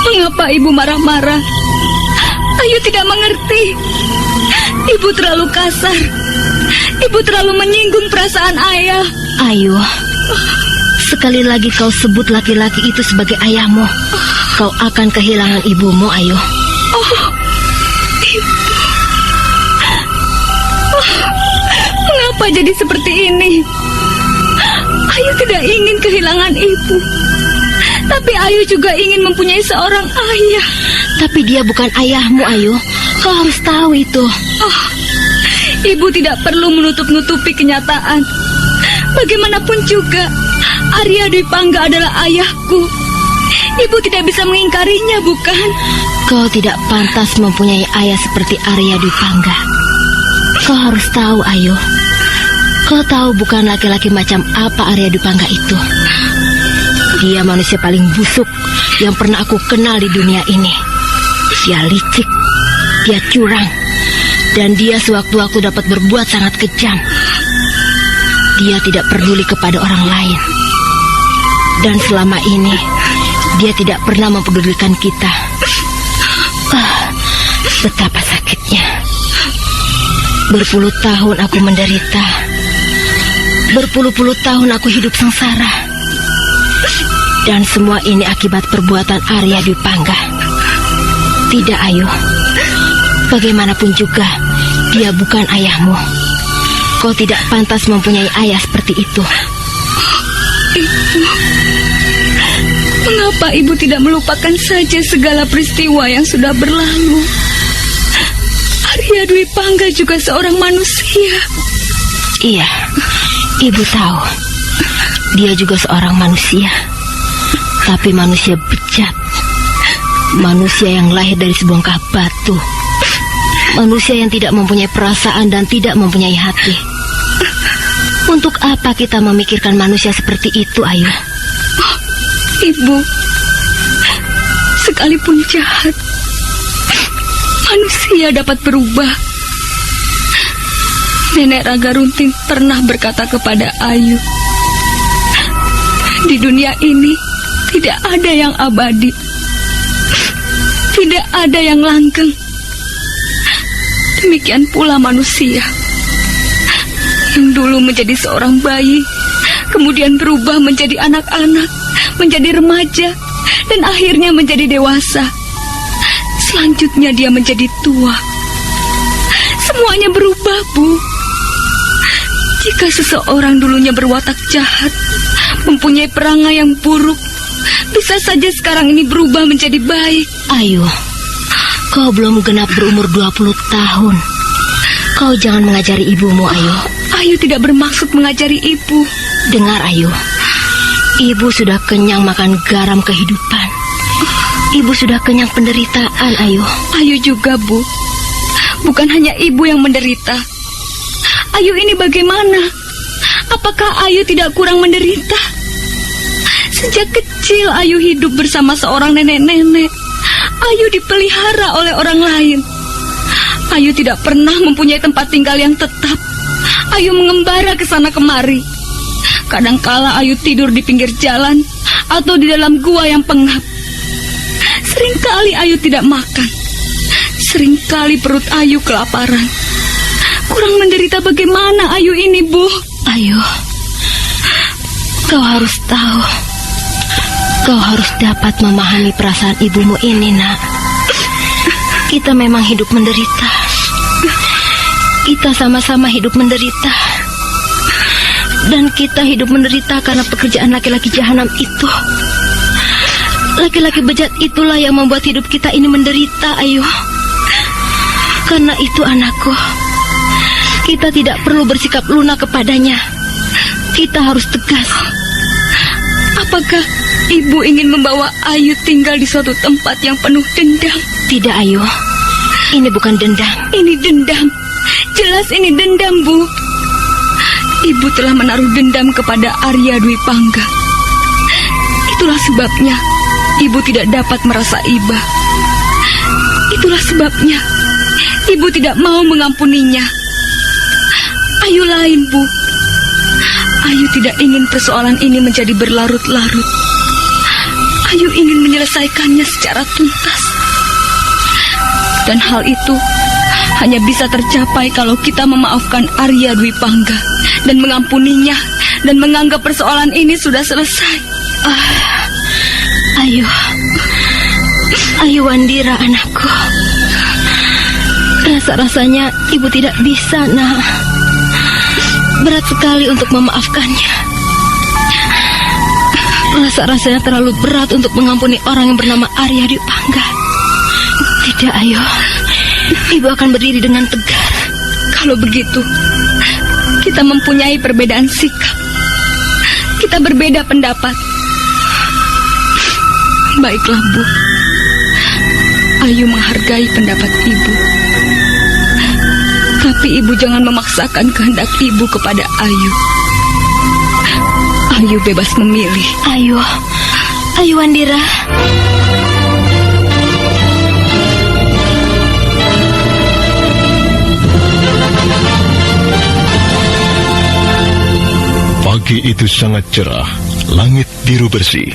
Mengapa Ibu marah-marah? Ayu tidak mengerti. Ibu terlalu kasar. Ibu terlalu menyinggung perasaan Ayah. Ayu, sekali lagi kau sebut laki-laki itu sebagai ayahmu, kau akan kehilangan ibumu, Ayu. Ibu. Mengapa jadi seperti ini? Ayu tidak ingin kehilangan ibu. Tapi Ayu juga ingin mempunyai seorang ayah. Tapi dia bukan ayahmu, Ayu. Kau harus tahu itu. Ibu tidak perlu menutup-nutupi kenyataan. Bagaimanapun juga, Arya Dwi Pangga adalah ayahku. Ibu tidak bisa mengingkarinya, bukan? Kau tidak pantas mempunyai ayah seperti Arya Dwi Pangga. Kau harus tahu, Ayu. Kau tahu bukan laki-laki macam apa Arya Dwi Pangga itu. Dia manusia paling busuk yang pernah aku kenal di dunia ini. Dia licik, dia curang, Dan dia sewaktu-waktu dapat berbuat sangat kejam. Dia tidak peduli kepada orang lain. Dan selama ini, dia tidak pernah mempedulikan kita. Betapa sakitnya. Berpuluh tahun aku menderita. Berpuluh-puluh tahun aku hidup sengsara. Dan semua ini akibat perbuatan Arya Dwi Pangga. Tidak, Ayu. Bagaimanapun juga, dia bukan ayahmu. Kau tidak pantas mempunyai ayah seperti itu. Ibu, mengapa ibu tidak melupakan saja segala peristiwa yang sudah berlalu? Arya Dwi Pangga juga seorang manusia. Iya, ibu tahu. Dia juga seorang manusia. Tapi manusia bejat. Manusia yang lahir dari sebongkah batu. Manusia yang tidak mempunyai perasaan dan tidak mempunyai hati. Untuk apa kita memikirkan manusia seperti itu, Ayu? Oh, ibu, sekalipun jahat, manusia dapat berubah. Nenek Raga Runting pernah berkata kepada Ayu, di dunia ini tidak ada yang abadi, tidak ada yang langgeng. Demikian pula manusia yang dulu menjadi seorang bayi, kemudian berubah menjadi anak-anak, menjadi remaja, dan akhirnya menjadi dewasa. Selanjutnya dia menjadi tua. Semuanya berubah, Bu. Jika seseorang dulunya berwatak jahat, mempunyai perangai yang buruk, bisa saja sekarang ini berubah menjadi baik. Ayu, kau belum genap berumur 20 tahun. Kau jangan mengajari ibumu, Ayu. Ayu tidak bermaksud mengajari ibu. Dengar, Ayu. Ibu sudah kenyang makan garam kehidupan. Ibu sudah kenyang penderitaan, Ayu. Ayu juga, Bu. Bukan hanya ibu yang menderita. Ayu ini bagaimana? Apakah Ayu tidak kurang menderita? Sejak kecil Ayu hidup bersama seorang nenek-nenek. Ayu dipelihara oleh orang lain. Ayu tidak pernah mempunyai tempat tinggal yang tetap. Ayu mengembara ke sana kemari. Kadangkala Ayu tidur di pinggir jalan atau di dalam gua yang pengap. Seringkali Ayu tidak makan. Seringkali perut Ayu kelaparan. Kurang menderita bagaimana Ayu ini, Bu? Ayu, kau harus tahu. Kau harus dapat memahami perasaan ibumu ini, Nak. Kita memang hidup menderita. Kita sama-sama hidup menderita. Dan kita hidup menderita karena pekerjaan laki-laki jahanam itu. Laki-laki bejat itulah yang membuat hidup kita ini menderita, Ayu. Karena itu, anakku, kita tidak perlu bersikap lunak kepadanya. Kita harus tegas. Apakah ibu ingin membawa Ayu tinggal di suatu tempat yang penuh dendam? Tidak, Ayu. Ini bukan dendam. Ini dendam. Jelas ini dendam, Bu. Ibu telah menaruh dendam kepada Arya Dwi Pangga. Itulah sebabnya ibu tidak dapat merasa iba. Itulah sebabnya ibu tidak mau mengampuninya. Ayu lain, Bu. Ayu tidak ingin persoalan ini menjadi berlarut-larut. Ayu ingin menyelesaikannya secara tuntas. Dan hal itu hanya bisa tercapai kalau kita memaafkan Arya Dwi Pangga dan mengampuninya dan menganggap persoalan ini sudah selesai. Ayu. Ayu Wandira, anakku. Rasa-rasanya ibu tidak bisa, Nak. Berat sekali untuk memaafkannya. Rasa-rasanya terlalu berat untuk mengampuni orang yang bernama Arya Dwi Pangga. Tidak, Ayu. Ibu akan berdiri dengan tegar. Kalau begitu, kita mempunyai perbedaan sikap. Kita berbeda pendapat. Baiklah, Bu. Ayu menghargai pendapat ibu. Tapi ibu jangan memaksakan kehendak ibu kepada Ayu. Ayu bebas memilih. Ayu Wandira. Pagi itu sangat cerah, langit biru bersih,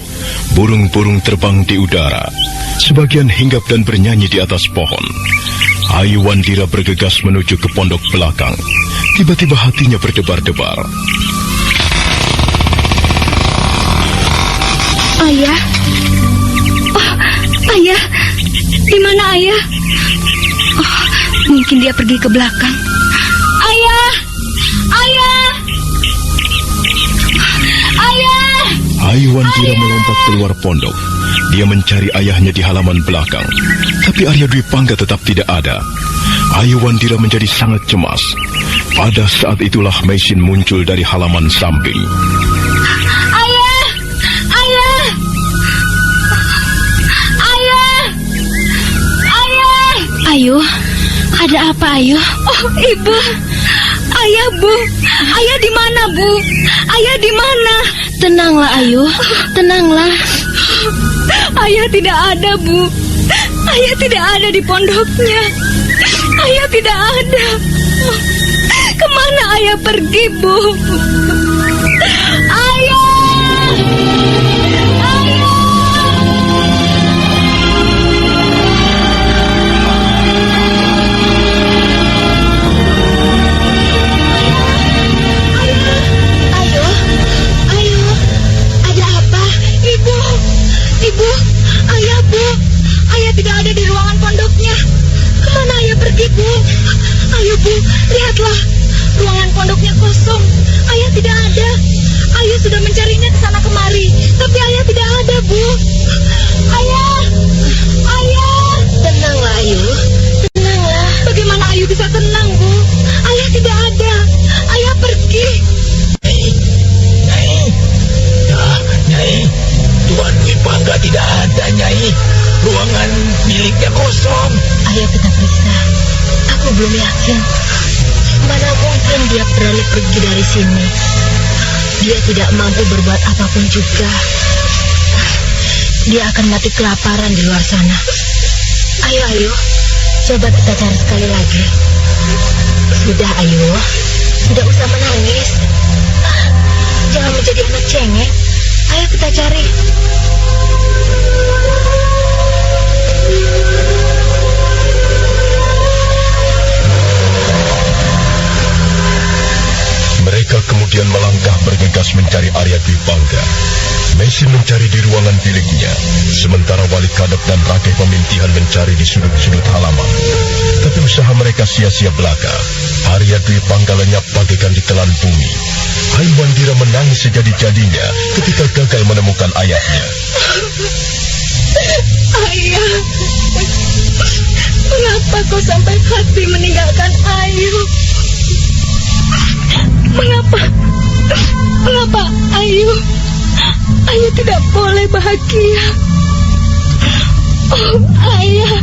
burung-burung terbang di udara, sebagian hinggap dan bernyanyi di atas pohon. Ayu Wandira bergegas menuju ke pondok belakang. Tiba-tiba hatinya berdebar-debar. Ayah? Oh, ayah? Di mana ayah? Oh, mungkin dia pergi ke belakang. Ayah! Ayah! Ayah! Ayu Wandira melompat keluar pondok. Dia mencari ayahnya di halaman belakang. Tapi Arya Dwi Pangga tetap tidak ada. Ayu Wandira menjadi sangat cemas. Pada saat itulah Maisin muncul dari halaman samping. Ayah! Ayah! Ayah! Ayah! Ayu, ada apa Ayu? Oh, Ibu. Ayah, Bu. Ayah di mana, Bu? Ayah di mana? Tenanglah Ayu, tenanglah. Ayah tidak ada, Bu. Ayah tidak ada di pondoknya. Ayah tidak ada. Kemana ayah pergi, Bu? Ayah! Lihatlah, ruangan pondoknya kosong. Ayah tidak ada. Ayah sudah mencarinya ke sana kemari, tapi ayah tidak ada, Bu. Ayah! Ayah! Tenanglah Ayu, tenanglah. Bagaimana Ayu bisa tenang, Bu? Ayah tidak ada. Ayah pergi. Nyai, Tuan Dwi Pangga tidak ada, Nyai. Ruangan miliknya kosong. Ayo kita periksa. Aku belum yakin. Mana mungkin dia berani pergi dari sini. Dia tidak mampu berbuat apapun juga. Dia akan mati kelaparan di luar sana. Ayo, coba kita cari sekali lagi. Sudah, Ayu, tidak usah menangis. Jangan menjadi anak cengeng. Ayo kita cari. Mereka kemudian melangkah bergegas mencari Arya Dwi Pangga. Maisin mencari di ruangan biliknya, sementara Wali Kadep dan Rakai Pemintihan mencari di sudut-sudut halaman. Tapi usaha mereka sia-sia belaka. Arya Dwi Pangga lenyap bagaikan ditelan bumi. Ayu Wandira menangis sejadi-jadinya ketika gagal menemukan ayahnya. Ayah, mengapa kau sampai hati meninggalkan Ayu? Mengapa Ayu tidak boleh bahagia? Oh, Ayah,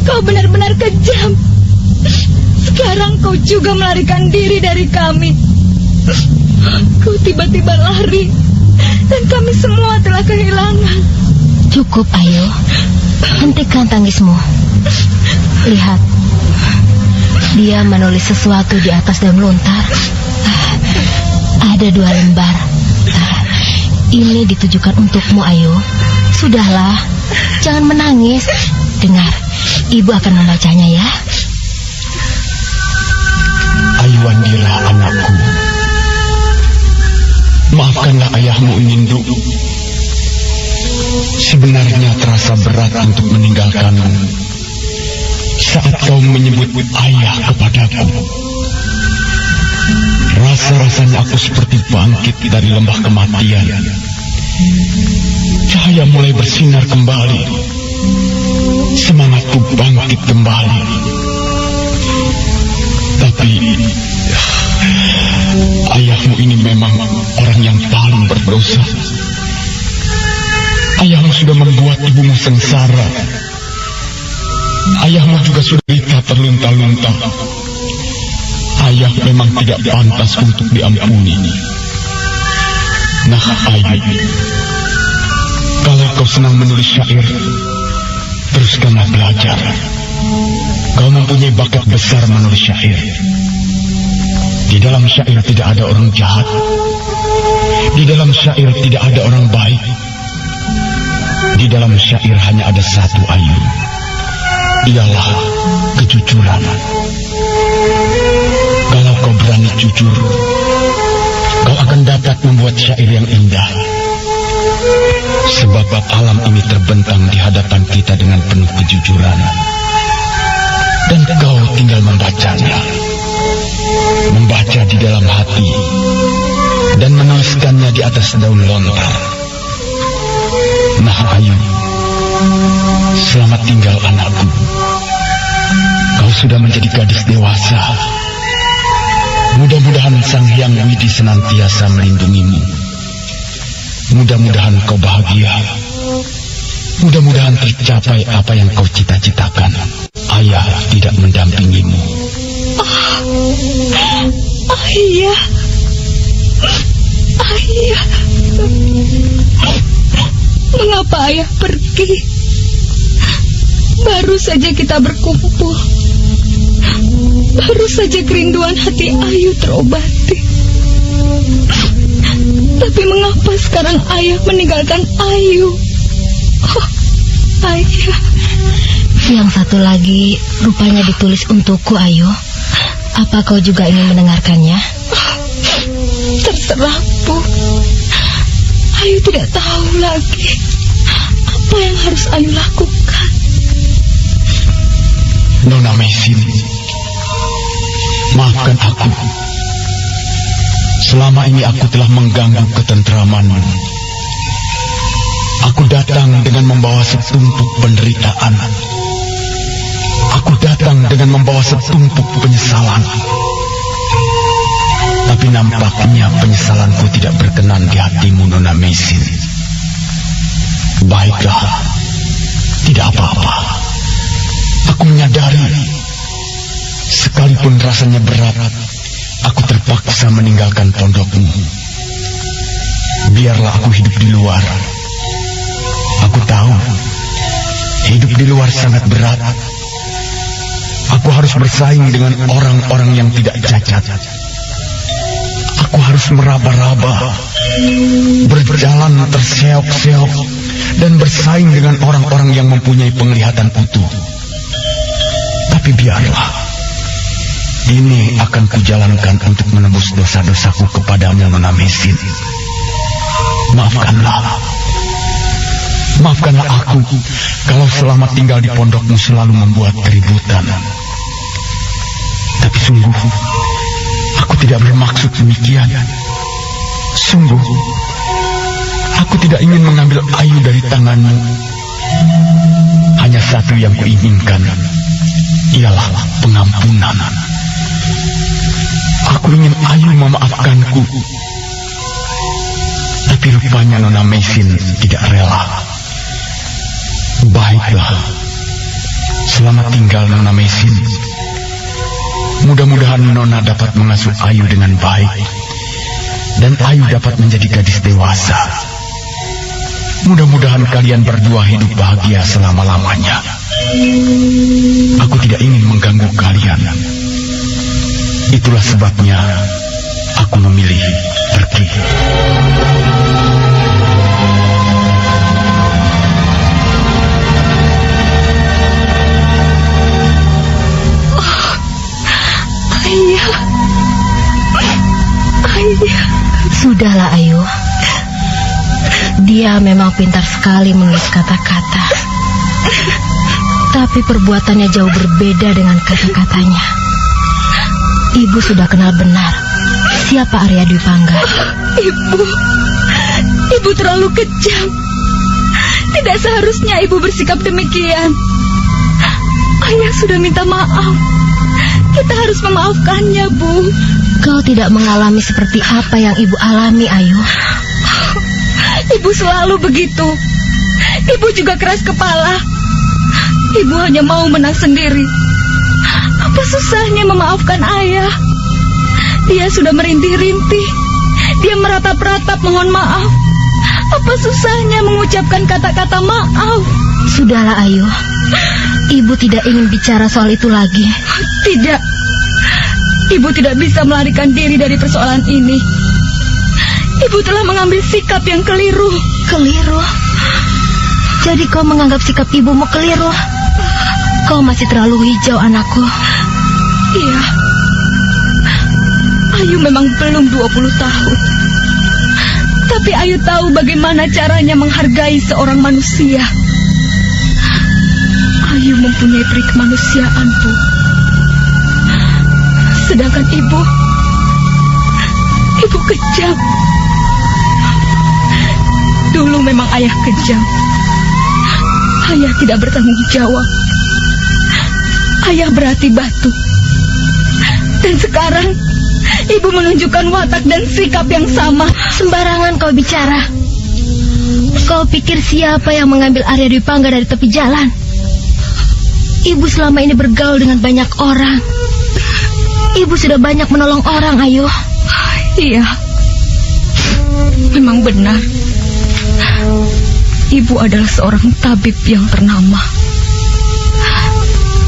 kau benar-benar kejam. Sekarang kau juga melarikan diri dari kami. Kau tiba-tiba lari, dan kami semua telah kehilangan. Cukup, Ayu. Hentikan tangismu. Lihat, dia menulis sesuatu di atas daun lontar. Ada 2 lembar. Ini ditujukan untukmu, Ayu. Sudahlah, jangan menangis. Dengar, Ibu akan membacanya ya. Ayu Wandira, anakku. Maafkanlah ayahmu, Nindu. Sebenarnya terasa berat untuk meninggalkanmu saat kau menyebut ayah kepadaku. Rasa-rasanya aku seperti bangkit dari lembah kematian. Cahaya mulai bersinar kembali. Semangatku bangkit kembali. Tapi ayahmu ini memang orang yang paling berdosa. Ayahmu sudah membuat ibumu sengsara. Ayahmu juga sudah derita terlunta-lunta. Ayah memang tidak pantas untuk diampuni. Nah, Ayu, kalau kau senang menulis syair, teruskanlah belajar. Kau mempunyai bakat besar menulis syair. Di dalam syair tidak ada orang jahat, Di dalam syair tidak ada orang baik. Di dalam syair hanya ada satu, Ayu. Ialah kejujuran. Kalau kau berani jujur, kau akan dapat membuat syair yang indah. Sebab alam ini terbentang di hadapan kita dengan penuh kejujuran. Dan kau tinggal membacanya. Membaca di dalam hati dan menuliskannya di atas daun lontar. Nah, Ayu, selamat tinggal anakku. Kau sudah menjadi gadis dewasa. Mudah-mudahan Sang Hyang Widi senantiasa melindungimu. Mudah-mudahan kau bahagia. Mudah-mudahan tercapai apa yang kau cita-citakan. Ayah tidak mendampingimu. Ayah. Ayah. Mengapa ayah pergi? Baru saja kita berkumpul. Baru saja kerinduan hati Ayu terobati. Tapi mengapa sekarang ayah meninggalkan Ayu? Oh, ayah. Yang satu lagi rupanya ditulis untukku, Ayu. Apa kau juga ingin mendengarkannya? Terserah, Bu. Ayu tidak tahu lagi apa yang harus Ayu lakukan. Nona Mesin, maafkan aku. Selama ini aku telah mengganggu ketentramanmu. Aku datang dengan membawa setumpuk penderitaan. Aku datang dengan membawa setumpuk penyesalan. Tapi nampaknya penyesalanku tidak berkenan di hatimu, Nona Mesin. Baiklah, tidak apa-apa. Aku menyadari, sekalipun rasanya berat, aku terpaksa meninggalkan pondokmu. Biarlah aku hidup di luar. Aku tahu, hidup di luar sangat berat. Aku harus bersaing dengan orang-orang yang tidak cacat. Aku harus meraba-raba, berjalan terseok-seok, dan bersaing dengan orang-orang yang mempunyai penglihatan utuh. Tapi biarlah, ini akan kujalankan untuk menembus dosa-dosaku kepadamu, Nona Mesin. Maafkanlah aku kalau selama tinggal di pondokmu selalu membuat keributan. Tapi sungguh, aku tidak bermaksud demikian. Sungguh, aku tidak ingin mengambil Ayu dari tanganmu. Hanya satu yang kuinginkan, ialah pengampunan. Aku ingin Ayu memaafkanku. Tapi rupanya Nona Mesin tidak rela. Baiklah, selamat tinggal Nona Mesin. Mudah-mudahan Nona dapat mengasuh Ayu dengan baik, dan Ayu dapat menjadi gadis dewasa. Mudah-mudahan kalian berdua hidup bahagia selama-lamanya. Aku tidak ingin mengganggu kalian. Itulah sebabnya aku memilih pergi. Ayah. Sudahlah, Ayu. Dia memang pintar sekali menulis kata-kata. Tapi perbuatannya jauh berbeda dengan kata-katanya. Ibu sudah kenal benar siapa Arya Dwi Pangga. Ibu terlalu kejam. Tidak seharusnya ibu bersikap demikian. Ayah sudah minta maaf. Kita harus memaafkannya, Bu. Kau tidak mengalami seperti apa yang ibu alami, Ayu. Ibu selalu begitu. Ibu juga keras kepala. Ibu hanya mau menang sendiri. Apa susahnya memaafkan ayah? Dia sudah merintih-rintih. Dia meratap-ratap mohon maaf. Apa susahnya mengucapkan kata-kata maaf? Sudahlah, Ayu. Ibu tidak ingin bicara soal itu lagi. Tidak. Ibu tidak bisa melarikan diri dari persoalan ini. Ibu telah mengambil sikap yang keliru. Keliru? Jadi kau menganggap sikap ibumu keliru? Kau masih terlalu hijau, anakku. Iya. Ayu memang belum 20 tahun. Tapi Ayu tahu bagaimana caranya menghargai seorang manusia. Ayu mempunyai peri kemanusiaan, Bu. Sedangkan ibu kejam. Dulu memang ayah kejam. Ayah tidak bertanggung jawab. Ayah berhati batu. Dan sekarang ibu menunjukkan watak dan sikap yang sama. Sembarangan kau bicara. Kau pikir siapa yang mengambil Arya Dwi Pangga dari tepi jalan? Ibu selama ini bergaul dengan banyak orang. Ibu sudah banyak menolong orang, Ayu. Iya, memang benar. Ibu adalah seorang tabib yang ternama.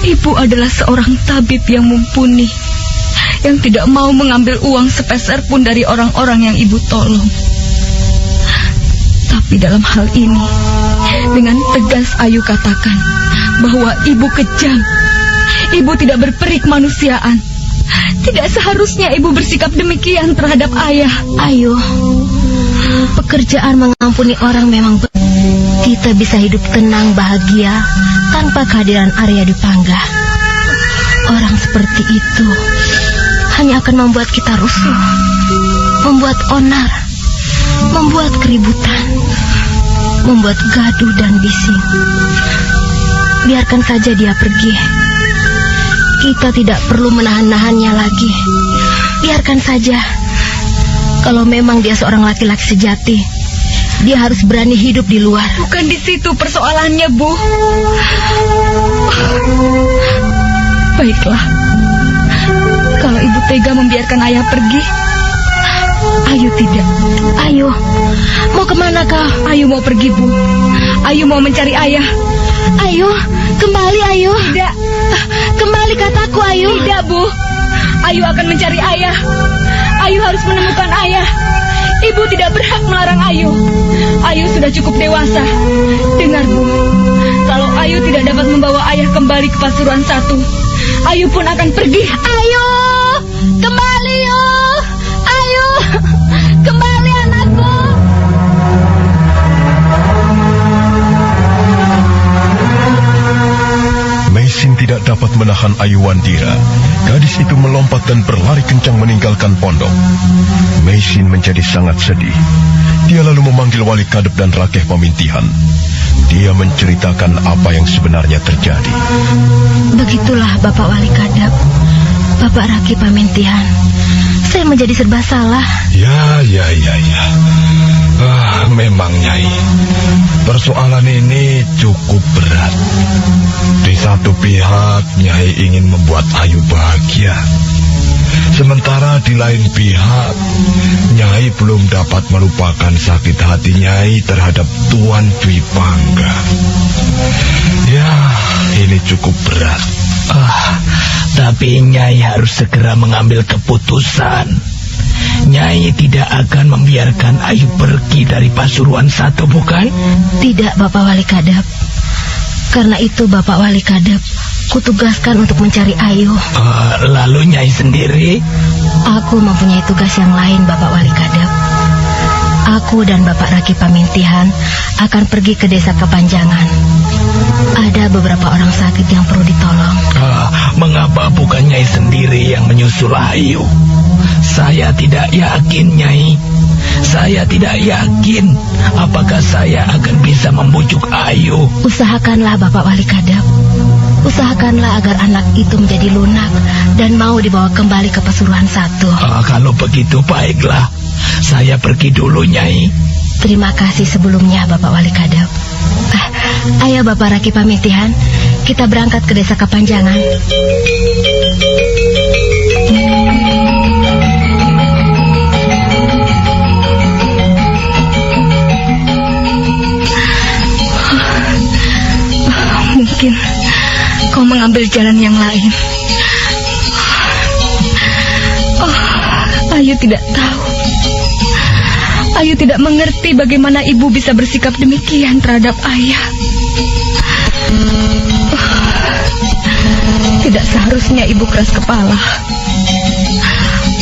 Ibu adalah seorang tabib yang mumpuni, yang tidak mau mengambil uang sepeser pun dari orang-orang yang ibu tolong. Tapi dalam hal ini, dengan tegas Ayu katakan bahwa ibu kejam. Ibu tidak berperi kemanusiaan. Tidak seharusnya ibu bersikap demikian terhadap ayah. Ayu, pekerjaan mengampuni orang memang kita bisa hidup tenang bahagia tanpa kehadiran Arya Dwi Pangga. Orang seperti itu hanya akan membuat kita rusuh, membuat onar, membuat keributan, membuat gaduh dan bising. Biarkan saja dia pergi. Kita tidak perlu menahan-nahannya lagi. Biarkan saja. Kalau memang dia seorang laki-laki sejati, dia harus berani hidup di luar. Bukan di situ persoalannya, Bu. Baiklah. Kalau ibu tega membiarkan ayah pergi, Ayu tidak. Ayu, mau kemana kau? Ayu mau pergi, Bu. Ayu mau mencari ayah. Ayu, kembali Ayu. Tidak. Kembali kataku, Ayu. Tidak, Bu. Ayu akan mencari ayah. Ayu harus menemukan ayah. Ibu tidak berhak melarang Ayu. Ayu sudah cukup dewasa. Dengar, Bu. Kalau Ayu tidak dapat membawa ayah kembali ke Pasuruan 1, Ayu pun akan pergi. Ayu, kembali, Yu. Ayu, kembali anakku. Meisin tidak dapat menahan Ayu Wandira. Gadis itu melompat dan berlari kencang meninggalkan pondok. Meisin menjadi sangat sedih. Dia lalu memanggil Wali Kadep dan Rakeh Pamintihan. Dia menceritakan apa yang sebenarnya terjadi. Begitulah Bapak Wali Kadep, Bapak Rakeh Pamintihan. Saya menjadi serba salah. Ya. Memang Nyai, persoalan ini cukup berat. Di satu pihak Nyai ingin membuat Ayu bahagia, sementara di lain pihak Nyai belum dapat melupakan sakit hati Nyai terhadap Tuan Dwi Pangga. Ya, ini cukup berat. Tapi Nyai harus segera mengambil keputusan. Nyai tidak akan membiarkan Ayu pergi dari Pasuruan 1, bukan? Tidak, Bapak Wali Kadep. Karena itu Bapak Wali Kadep kutugaskan untuk mencari Ayu. Lalu Nyai sendiri? Aku mempunyai tugas yang lain, Bapak Wali Kadep. Aku dan Bapak Rakeh Pamintihan akan pergi ke desa Kepanjangan. Ada beberapa orang sakit yang perlu ditolong. Mengapa bukan Nyai sendiri yang menyusul Ayu? Saya tidak yakin, Nyai. Saya tidak yakin apakah saya akan bisa membujuk Ayu. Usahakanlah, Bapak Wali Kadep. Usahakanlah agar anak itu menjadi lunak dan mau dibawa kembali ke Pasuruan 1. Kalau begitu baiklah. Saya pergi dulu, Nyai. Terima kasih sebelumnya, Bapak Wali Kadep. Ayo Bapak Rakeh Pamintihan, kita berangkat ke desa Kepanjangan. Mungkin kau mengambil jalan yang lain. Ayu tidak tahu Ayu tidak mengerti bagaimana ibu bisa bersikap demikian terhadap ayah. Tidak seharusnya ibu keras kepala.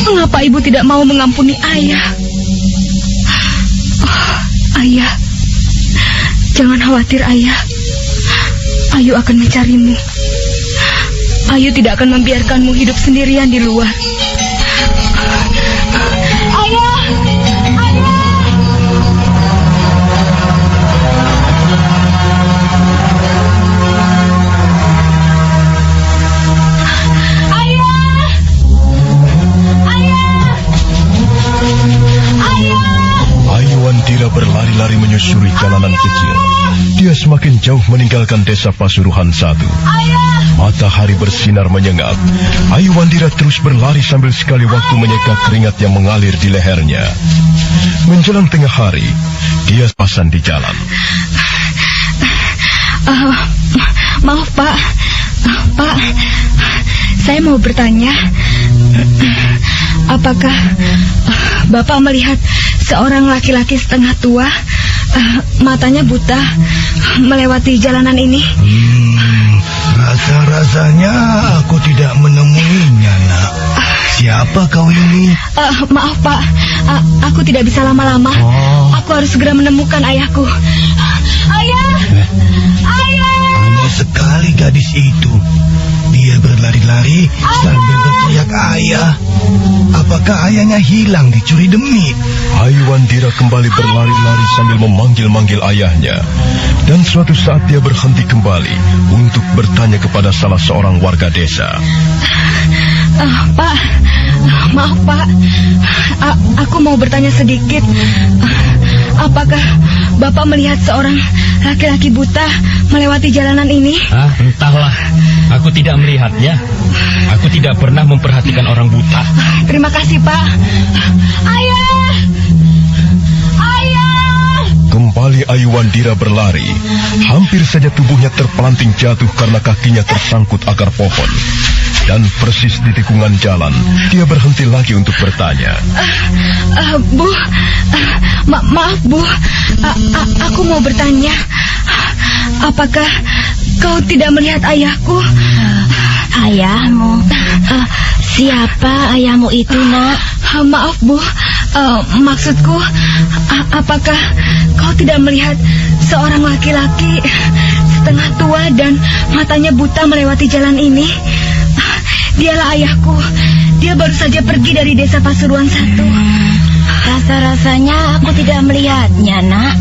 Mengapa ibu tidak mau mengampuni ayah? Ayah, jangan khawatir ayah. Ayu akan mencarimu. Ayu tidak akan membiarkanmu hidup sendirian di luar. Ayah! Ayah! Wandira berlari-lari menyusuri jalanan kecil. Dia semakin jauh meninggalkan desa Pasuruan 1. Matahari bersinar menyengat. Ayu Wandira terus berlari sambil sekali waktu menyeka keringat yang mengalir di lehernya. Menjelang tengah hari, dia pasan di jalan. Maaf Pak, Pak, saya mau bertanya, apakah Bapak melihat seorang laki-laki setengah tua, matanya buta, melewati jalanan ini? Rasa-rasanya aku tidak menemuinya, Nak. Siapa kau ini? Maaf Pak, aku tidak bisa lama-lama. Aku harus segera menemukan ayahku. Ayah! Ayah! Aneh sekali gadis itu. Dia berlari-lari sambil berteriak ayah. Apakah ayahnya hilang dicuri demit? Ayu Wandira kembali berlari-lari sambil memanggil-manggil ayahnya. Dan suatu saat dia berhenti kembali untuk bertanya kepada salah seorang warga desa. Pak, maaf Pak, aku mau bertanya sedikit. Apakah Bapak melihat seorang laki-laki buta melewati jalanan ini? Entahlah, aku tidak melihatnya. Aku tidak pernah memperhatikan orang buta. Terima kasih Pak. Ayah! Ayah! Kembali Ayu Wandira berlari. Hampir saja tubuhnya terpelanting jatuh karena kakinya tersangkut akar pohon. Dan persis di tikungan jalan, dia berhenti lagi untuk bertanya. Bu, maaf Bu, aku mau bertanya. Apakah kau tidak melihat ayahku? Ayahmu? Siapa ayahmu itu, Nak? Maaf Bu, maksudku, apakah kau tidak melihat seorang laki-laki setengah tua dan matanya buta melewati jalan ini? Dialah ayahku. Dia baru saja pergi dari desa Pasuruan 1. Rasa-rasanya aku tidak melihatnya, Nak.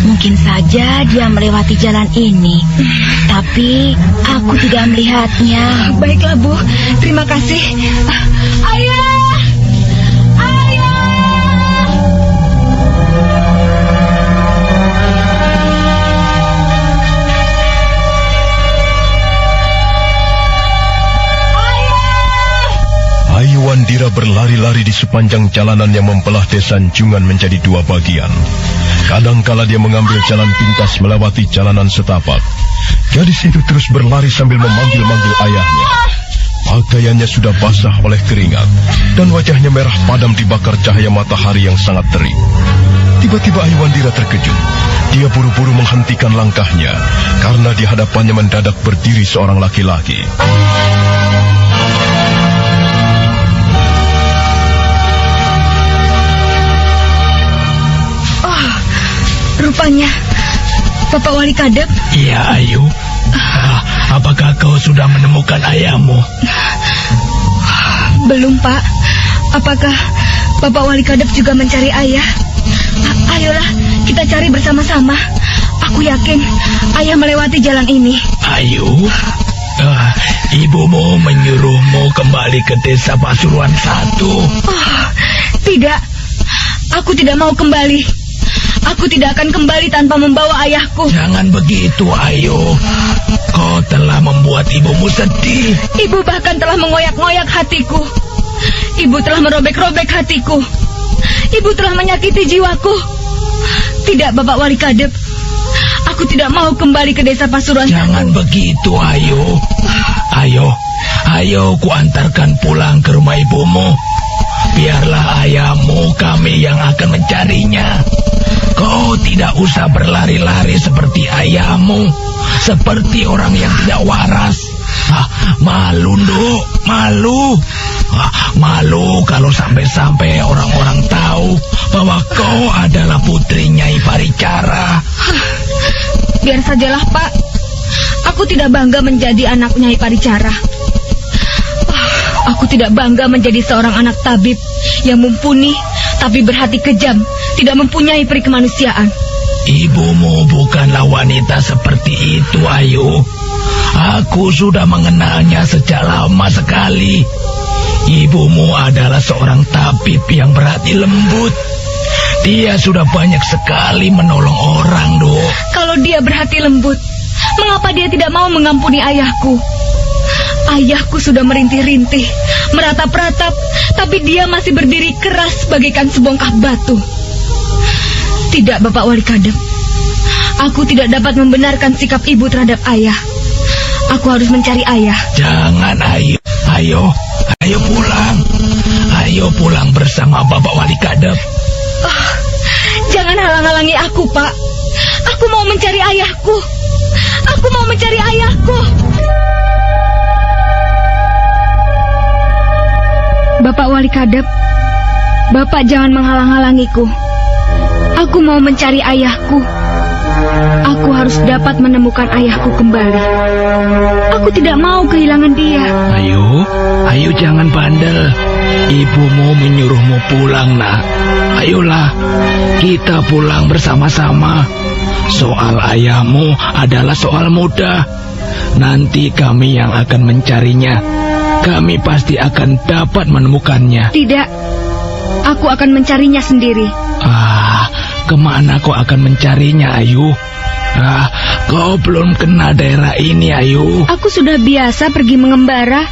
Mungkin saja dia melewati jalan ini, tapi aku tidak melihatnya. Baiklah Bu, terima kasih. Ayah! Ayu Wandira berlari-lari di sepanjang jalanan yang membelah desa Jungan menjadi dua bagian. Kadangkala dia mengambil jalan pintas melewati jalanan setapak. Gadis itu terus berlari sambil memanggil-manggil ayahnya. Pakaiannya sudah basah oleh keringat, dan wajahnya merah padam dibakar cahaya matahari yang sangat terik. Tiba-tiba Ayu Wandira terkejut. Dia buru-buru menghentikan langkahnya, karena di hadapannya mendadak berdiri seorang laki-laki. Rupanya Bapak Wali Kadep. Iya, Ayu. Apakah kau sudah menemukan ayahmu? Belum, Pak. Apakah Bapak Wali Kadep juga mencari ayah? Ayolah, kita cari bersama-sama. Aku yakin ayah melewati jalan ini. Ayu, ibumu menyuruhmu kembali ke desa Pasuruan 1. Tidak, aku tidak mau kembali. Aku tidak akan kembali tanpa membawa ayahku. Jangan begitu, Ayu. Kau telah membuat ibumu sedih. Ibu bahkan telah mengoyak-ngoyak hatiku. Ibu telah merobek-robek hatiku. Ibu telah menyakiti jiwaku. Tidak, Bapak Wali Kadep. Aku tidak mau kembali ke desa Pasuruan. Jangan begitu, Ayu. Ayo, ku antarkan pulang ke rumah ibumu. Biarlah ayahmu, kami yang akan mencarinya. Kau tidak usah berlari-lari seperti ayahmu, seperti orang yang tidak waras. Malu, Nduk, malu. Malu kalau sampai-sampai orang-orang tahu bahwa kau adalah putri Nyai Paricara. Biar sajalah, Pak. Aku tidak bangga menjadi anak Nyai Paricara. Aku tidak bangga menjadi seorang anak tabib yang mumpuni tapi berhati kejam, tidak mempunyai peri kemanusiaan. Ibumu bukanlah wanita seperti itu, Ayu. Aku sudah mengenalnya sejak lama sekali. Ibumu adalah seorang tabib yang berhati lembut. Dia sudah banyak sekali menolong orang, Dok. Kalau dia berhati lembut, mengapa dia tidak mau mengampuni ayahku? Ayahku sudah merintih-rintih, meratap-ratap, tapi dia masih berdiri keras bagaikan sebongkah batu. Tidak, Bapak Wali Kadep. Aku tidak dapat membenarkan sikap ibu terhadap ayah. Aku harus mencari ayah. Jangan, Ayu. Ayo pulang. Ayo pulang bersama Bapak Wali Kadep. Jangan halang-halangi aku, Pak. Aku mau mencari ayahku. Aku mau mencari ayahku. Bapak Wali Kadep, Bapak jangan menghalang-halangiku. Aku mau mencari ayahku. Aku harus dapat menemukan ayahku kembali. Aku tidak mau kehilangan dia. Ayo jangan bandel. Ibumu menyuruhmu pulang, Nak. Ayolah, kita pulang bersama-sama. Soal ayahmu adalah soal mudah. Nanti kami yang akan mencarinya. Kami pasti akan dapat menemukannya. Tidak, aku akan mencarinya sendiri. Kemana kau akan mencarinya, Ayu? Kau belum kenal daerah ini, Ayu. Aku sudah biasa pergi mengembara.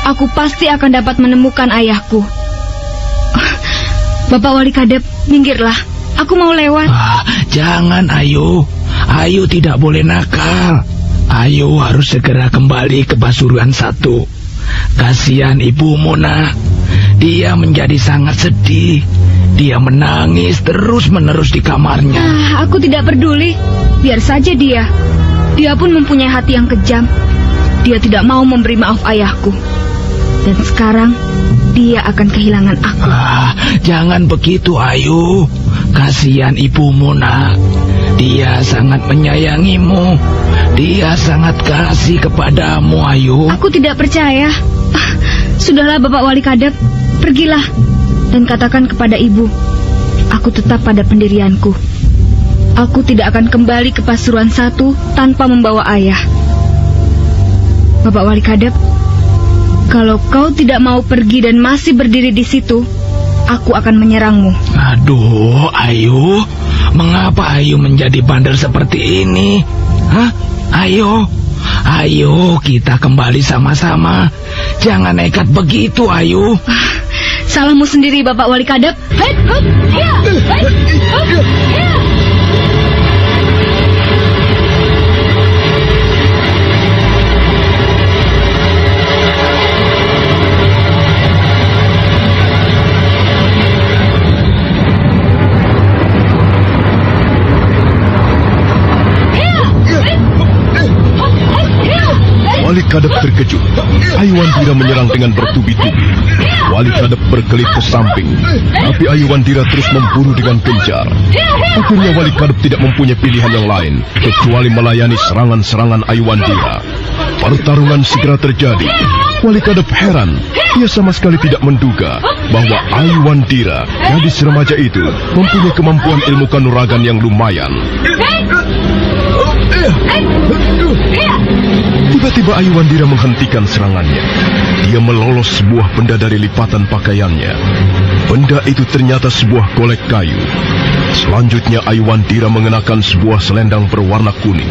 Aku pasti akan dapat menemukan ayahku. Bapak Wali Kadep, minggirlah. Aku mau lewat. Jangan, Ayu. Ayu tidak boleh nakal. Ayu harus segera kembali ke Pasuruan 1. Kasihan ibumu, Nak. Dia menjadi sangat sedih. Dia menangis terus-menerus di kamarnya. Aku tidak peduli. Biar saja dia. Dia pun mempunyai hati yang kejam. Dia tidak mau memberi maaf ayahku. Dan sekarang dia akan kehilangan aku. Jangan begitu, Ayu. Kasihan ibumu, Nak. Dia sangat menyayangimu. Dia sangat kasih kepadamu, Ayu. Aku tidak percaya. Sudahlah, Bapak Wali Kadep. Pergilah dan katakan kepada ibu, aku tetap pada pendirianku. Aku tidak akan kembali ke Pasuruan 1 tanpa membawa ayah. Bapak Wali Kadep, kalau kau tidak mau pergi dan masih berdiri di situ, aku akan menyerangmu. Aduh, Ayu, mengapa Ayu menjadi bandel seperti ini? Ayo, kita kembali sama-sama. Jangan nekat begitu, Ayu. Salahmu sendiri, Bapak Wali Kadep. Wali Kadep terkejut. Ayuandira menyerang dengan bertubi-tubi. Wali Kadep berkelit ke samping, tapi Ayuandira terus memburu dengan gencar. Akhirnya Wali Kadep tidak mempunyai pilihan yang lain kecuali melayani serangan-serangan Ayuandira. Pertarungan segera terjadi. Wali Kadep heran. Ia sama sekali tidak menduga bahwa Ayuandira, gadis remaja itu, mempunyai kemampuan ilmu kanuragan yang lumayan. Tiba-tiba Ayuandira menghentikan serangannya. Dia melolos sebuah benda dari lipatan pakaiannya. Benda itu ternyata sebuah golek kayu. Selanjutnya Ayuandira mengenakan sebuah selendang berwarna kuning.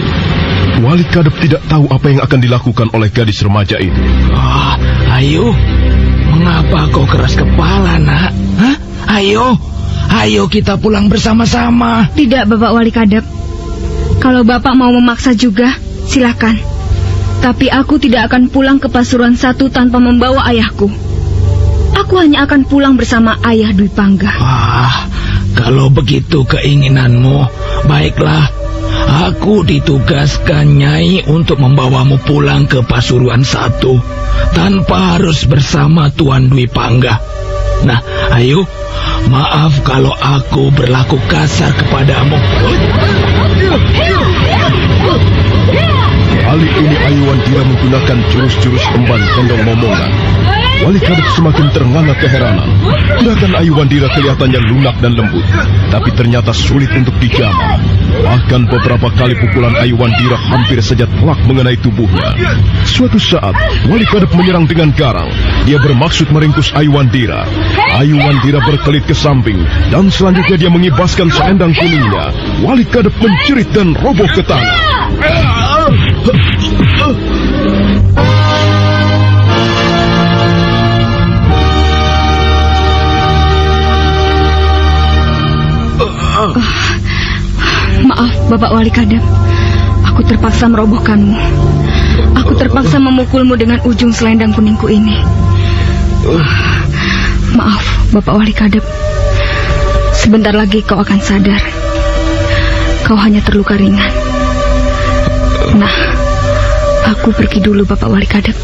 Wali Kadep tidak tahu apa yang akan dilakukan oleh gadis remaja itu. Ayu, mengapa kau keras kepala, Nak? Ayo kita pulang bersama-sama. Tidak, Bapak Wali Kadep. Kalau Bapak mau memaksa juga, silakan. Tapi aku tidak akan pulang ke Pasuruan 1 tanpa membawa ayahku. Aku hanya akan pulang bersama ayah Dwi Pangga. Kalau begitu keinginanmu, baiklah. Aku ditugaskan Nyai untuk membawamu pulang ke Pasuruan 1 tanpa harus bersama Tuan Dwi Pangga. Nah, ayo. Maaf kalau aku berlaku kasar kepadamu. Kali ini Aiwandira menggunakan jurus-jurus emban condong momongan. Wali Kadep semakin ternganga keheranan. Gerakan Aiwandira kelihatannya lunak dan lembut, tapi ternyata sulit untuk dijamah. Bahkan beberapa kali pukulan Aiwandira hampir saja telak mengenai tubuhnya. Suatu saat, Wali Kadep menyerang dengan garang. Dia bermaksud meringkus Aiwandira. Aiwandira berkelit ke samping, dan selanjutnya dia mengibaskan selendang kuningnya. Wali Kadep menjerit dan roboh ke tanah. Maaf, Bapak Wali Kadep. Aku terpaksa merobohkanmu. Aku terpaksa memukulmu dengan ujung selendang kuningku ini. Maaf, Bapak Wali Kadep. Sebentar lagi kau akan sadar. Kau hanya terluka ringan. Nah, aku pergi dulu, Bapak Wali Kadep.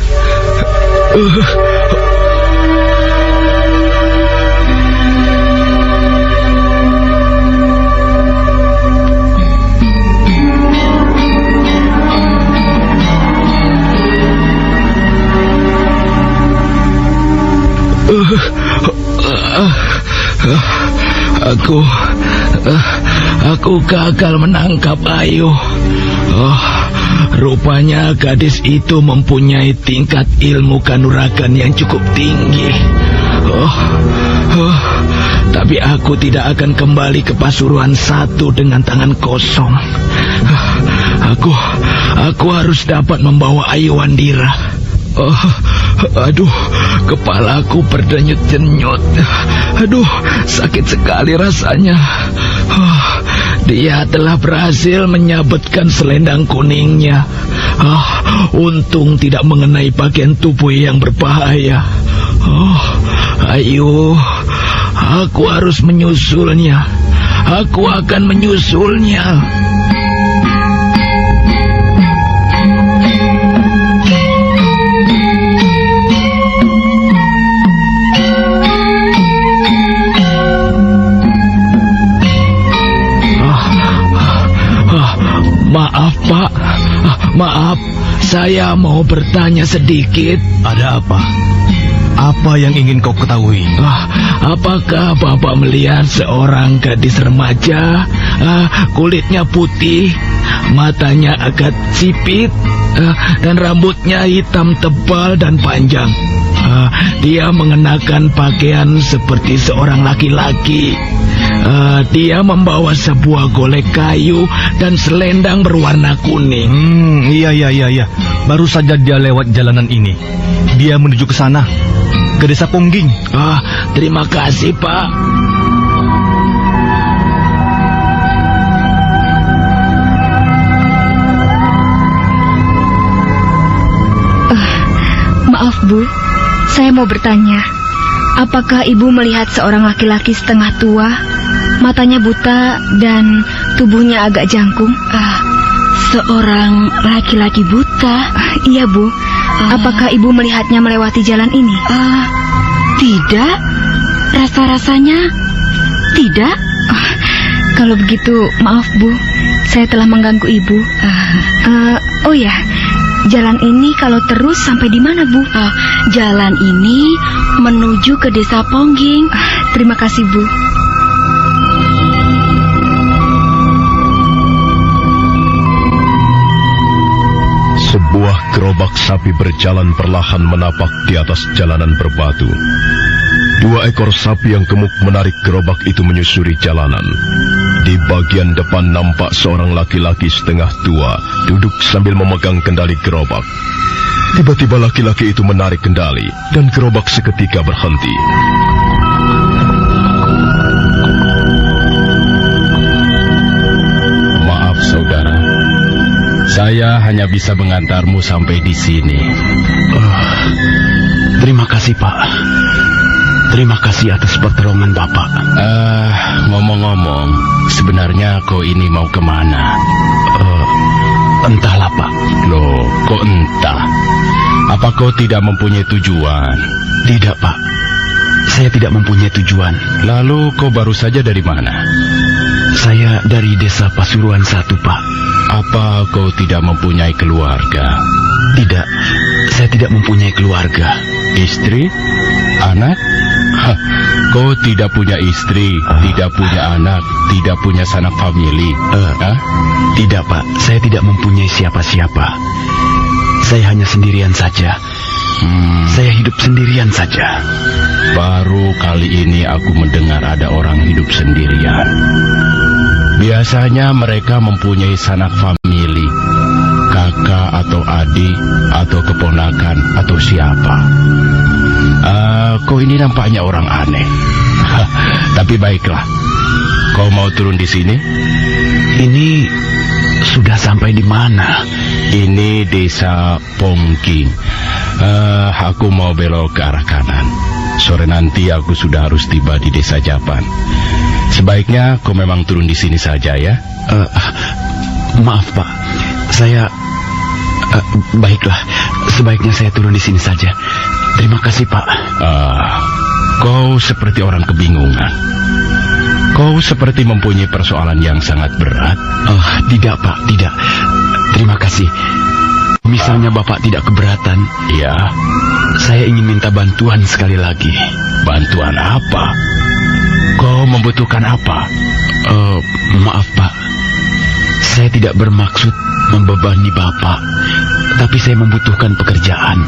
Aku gagal menangkap Ayu. Rupanya gadis itu mempunyai tingkat ilmu kanuragan yang cukup tinggi. Tapi aku tidak akan kembali ke Pasuruan 1 dengan tangan kosong. Aku harus dapat membawa Aiwandira. Aduh, kepalaku berdenyut-denyut. Aduh, sakit sekali rasanya. Dia telah berhasil menyabetkan selendang kuningnya. Untung tidak mengenai bagian tubuh yang berbahaya. Ayo, aku harus menyusulnya. Aku akan menyusulnya. Maaf, Pak. Maaf, saya mau bertanya sedikit. Ada apa? Apa yang ingin kau ketahui? Apakah Bapak melihat seorang gadis remaja, kulitnya putih, matanya agak sipit, dan rambutnya hitam tebal dan panjang? Dia mengenakan pakaian seperti seorang laki-laki. Dia membawa sebuah golek kayu dan selendang berwarna kuning. Iya. Baru saja dia lewat jalanan ini. Dia menuju ke sana, ke desa Pongging. Terima kasih, Pak. Maaf, Bu. Saya mau bertanya, apakah Ibu melihat seorang laki-laki setengah tua, matanya buta dan tubuhnya agak jangkung? Seorang laki-laki buta? Iya, Bu. Apakah Ibu melihatnya melewati jalan ini? Tidak. Rasa-rasanya tidak. Kalau begitu, maaf, Bu. Saya telah mengganggu Ibu. Oh ya, jalan ini kalau terus sampai di mana, Bu? Jalan ini menuju ke desa Pongging. Terima kasih, Bu. Sebuah gerobak sapi berjalan perlahan menapak di atas jalanan berbatu. 2 ekor sapi yang gemuk menarik gerobak itu menyusuri jalanan. Di bagian depan nampak seorang laki-laki setengah tua duduk sambil memegang kendali gerobak. Tiba-tiba laki-laki itu menarik kendali dan gerobak seketika berhenti. Maaf, saudara. Saya hanya bisa mengantarmu sampai di sini. Terima kasih, Pak. Terima kasih atas pertolongan Bapak. Ngomong-ngomong, sebenarnya kau ini mau kemana? Entahlah Pak. Loh, kok entah? Apa kau tidak mempunyai tujuan? Tidak Pak, saya tidak mempunyai tujuan. Lalu kau baru saja dari mana? Saya dari desa Pasuruan 1 Pak. Apa kau tidak mempunyai keluarga? Tidak, saya tidak mempunyai keluarga. Istri? Anak? Hah, kau tidak punya istri, tidak punya anak, tidak punya sanak famili? Tidak Pak, saya tidak mempunyai siapa-siapa. Saya hanya sendirian saja. Saya hidup sendirian saja. Baru kali ini aku mendengar ada orang hidup sendirian. Biasanya mereka mempunyai sanak famili, kakak atau adik atau keponakan atau siapa. Kau ini nampaknya orang aneh. Tapi baiklah, kau mau turun di sini? Ini sudah sampai di mana? Ini desa Pongking. Aku mau belok ke arah kanan. Sore nanti aku sudah harus tiba di desa Japan. Sebaiknya kau memang turun di sini saja ya. Maaf Pak, saya baiklah. Sebaiknya saya turun di sini saja. Terima kasih Pak. Kau seperti orang kebingungan. Kau seperti mempunyai persoalan yang sangat berat. Tidak Pak, tidak. Terima kasih. Misalnya Bapak tidak keberatan, ya, saya ingin minta bantuan sekali lagi. Bantuan apa? Kau membutuhkan apa? Maaf Pak, saya tidak bermaksud membebani Bapak, tapi saya membutuhkan pekerjaan.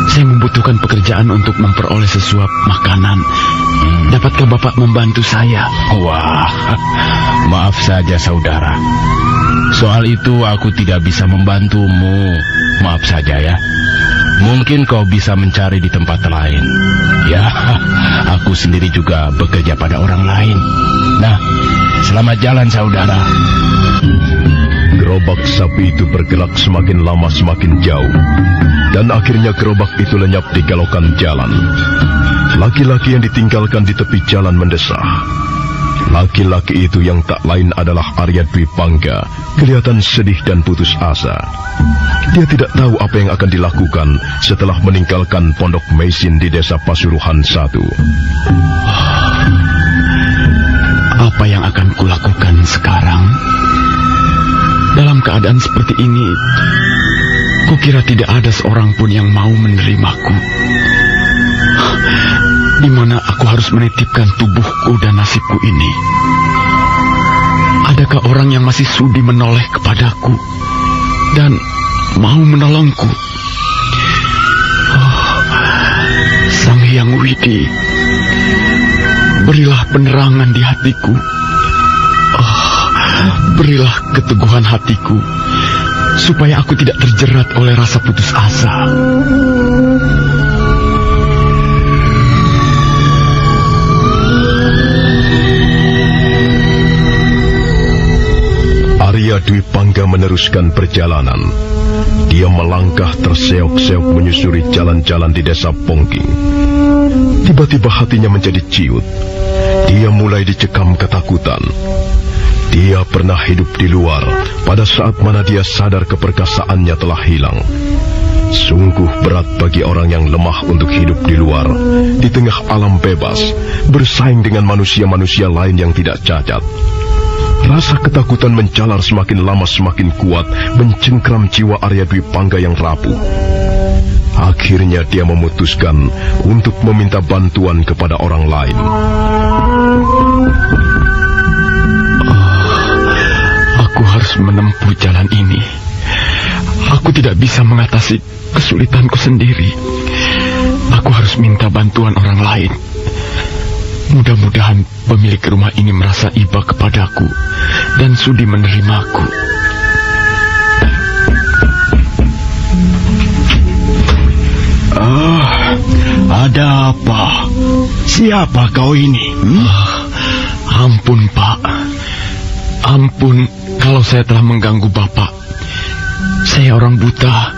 Saya membutuhkan pekerjaan untuk memperoleh sesuap makanan. Dapatkah Bapak membantu saya? Wah, maaf saja saudara. Soal itu aku tidak bisa membantumu. Maaf saja ya. Mungkin kau bisa mencari di tempat lain. Ya, aku sendiri juga bekerja pada orang lain. Nah, selamat jalan saudara. Gerobak sapi itu bergerak semakin lama semakin jauh. Dan akhirnya gerobak itu lenyap di kelokan jalan. Laki-laki yang ditinggalkan di tepi jalan mendesah. Laki-laki itu yang tak lain adalah Arya Dwi Pangga, kelihatan sedih dan putus asa. Dia tidak tahu apa yang akan dilakukan setelah meninggalkan pondok Mesin di desa Pasuruan 1. Apa yang akan kulakukan sekarang? Dalam keadaan seperti ini, kukira tidak ada seorang pun yang mau menerimaku. Di mana aku harus menitipkan tubuhku dan nasibku ini? Adakah orang yang masih sudi menoleh kepadaku dan mau menolongku? Sang Hyang Widi, berilah penerangan di hatiku. Berilah keteguhan hatiku, supaya aku tidak terjerat oleh rasa putus asa. Arya Dwi Pangga meneruskan perjalanan. Dia melangkah terseok-seok menyusuri jalan-jalan di desa Pongking. Tiba-tiba hatinya menjadi ciut. Dia mulai dicekam ketakutan. Dia pernah hidup di luar pada saat mana dia sadar keperkasaannya telah hilang. Sungguh berat bagi orang yang lemah untuk hidup di luar, di tengah alam bebas, bersaing dengan manusia-manusia lain yang tidak cacat. Rasa ketakutan menjalar semakin lama semakin kuat, mencengkram jiwa Arya Dwi Pangga yang rapuh. Akhirnya dia memutuskan untuk meminta bantuan kepada orang lain. Aku harus menempuh jalan ini. Aku tidak bisa mengatasi kesulitanku sendiri. Aku harus minta bantuan orang lain. Mudah-mudahan pemilik rumah ini merasa iba kepadaku dan sudi menerimaku. Ada apa? Siapa kau ini? Ampun, Pak. Ampun kalau saya telah mengganggu Bapak. Saya orang buta.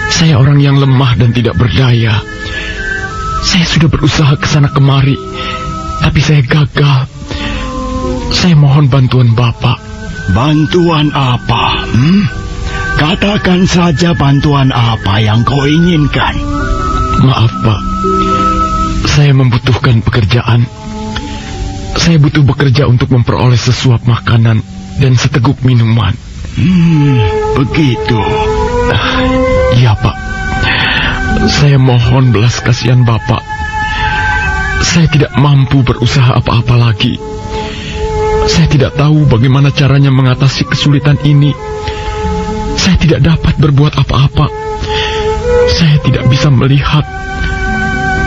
Saya orang yang lemah dan tidak berdaya. Saya sudah berusaha ke sana kemari, tapi saya gagal. Saya mohon bantuan Bapak. Bantuan apa? Katakan saja bantuan apa yang kau inginkan. Maaf, Pak. Saya membutuhkan pekerjaan. Saya butuh bekerja untuk memperoleh sesuap makanan dan seteguk minuman. Begitu. Iya, Pak. Saya mohon belas kasihan Bapak. Saya tidak mampu berusaha apa-apa lagi. Saya tidak tahu bagaimana caranya mengatasi kesulitan ini. Saya tidak dapat berbuat apa-apa. Saya tidak bisa melihat.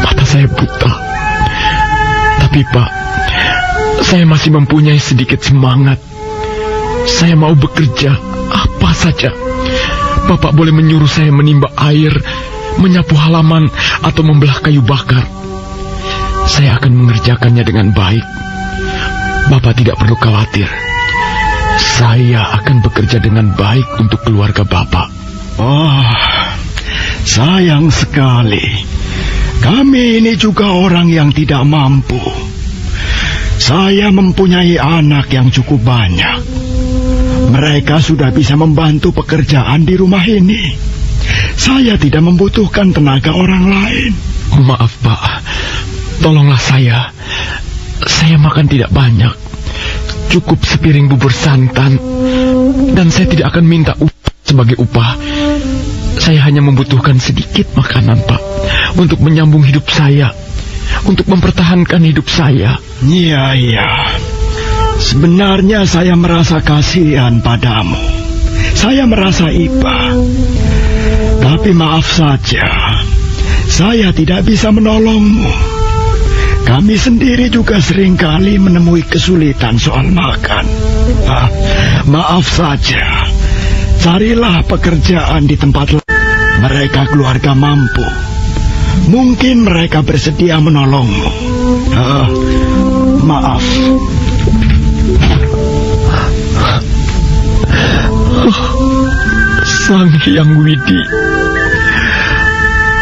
Mata saya buta. Tapi Pak, saya masih mempunyai sedikit semangat. Saya mau bekerja apa saja. Bapak boleh menyuruh saya menimba air, menyapu halaman, atau membelah kayu bakar. Saya akan mengerjakannya dengan baik. Bapak tidak perlu khawatir. Saya akan bekerja dengan baik untuk keluarga Bapak. Oh, sayang sekali. Kami ini juga orang yang tidak mampu. Saya mempunyai anak yang cukup banyak. Mereka sudah bisa membantu pekerjaan di rumah ini. Saya tidak membutuhkan tenaga orang lain. Maaf, Pak. Tolonglah saya. Saya makan tidak banyak. Cukup sepiring bubur santan. Dan saya tidak akan minta upah sebagai upah. Saya hanya membutuhkan sedikit makanan, Pak. Untuk menyambung hidup saya. Untuk mempertahankan hidup saya. Iya. Sebenarnya saya merasa kasihan padamu. Saya merasa iba. Tapi maaf saja. Saya tidak bisa menolongmu. Kami sendiri juga seringkali menemui kesulitan soal makan. Maaf saja. Carilah pekerjaan di tempat lain. Mereka keluarga mampu. Mungkin mereka bersedia menolongmu. Maaf. Sang Hyang Widi.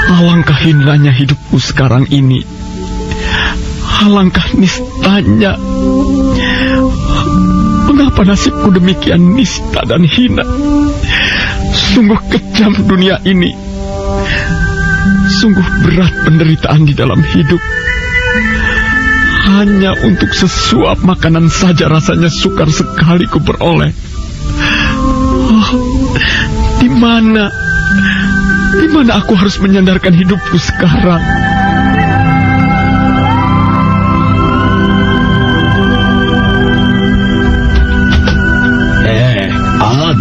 Alangkah hinanya hidupku sekarang ini. Alangkah nistanya. Mengapa nasibku demikian nista dan hina? Sungguh kejam dunia ini. Sungguh berat penderitaan di dalam hidup. Hanya untuk sesuap makanan saja rasanya sukar sekali ku peroleh. Di mana aku harus menyandarkan hidupku sekarang?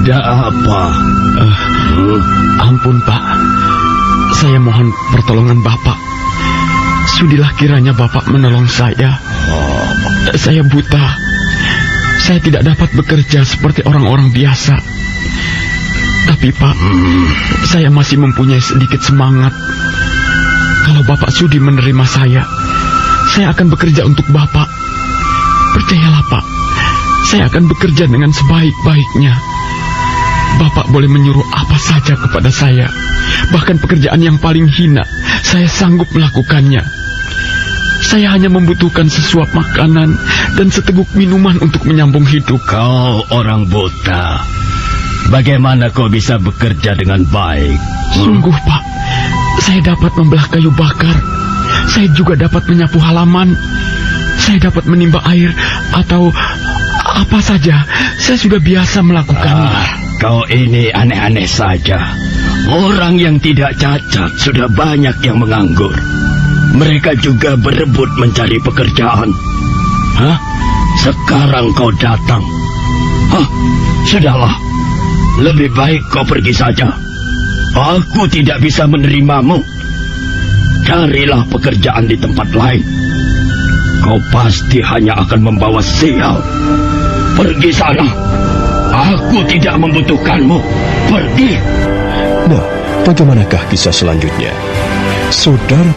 Ada apa? Ampun, Pak. Saya mohon pertolongan Bapak. Sudilah kiranya Bapak menolong saya. Saya buta. Saya tidak dapat bekerja seperti orang-orang biasa. Tapi Pak, saya masih mempunyai sedikit semangat. Kalau Bapak sudi menerima saya akan bekerja untuk Bapak. Percayalah Pak, saya akan bekerja dengan sebaik-baiknya. Bapak boleh menyuruh apa saja kepada saya. Bahkan pekerjaan yang paling hina, saya sanggup melakukannya. Saya hanya membutuhkan sesuap makanan dan seteguk minuman untuk menyambung hidup. Kau orang buta. Bagaimana kau bisa bekerja dengan baik? Sungguh, Pak. Saya dapat membelah kayu bakar. Saya juga dapat menyapu halaman. Saya dapat menimba air atau apa saja. Saya sudah biasa melakukannya. Kau ini aneh-aneh saja. Orang yang tidak cacat sudah banyak yang menganggur. Mereka juga berebut mencari pekerjaan. Sekarang kau datang. Sudahlah. Lebih baik kau pergi saja. Aku tidak bisa menerimamu. Carilah pekerjaan di tempat lain. Kau pasti hanya akan membawa sial. Pergi sana. Aku tidak membutuhkanmu. Pergi. Nah, bagaimanakah kisah selanjutnya? Saudara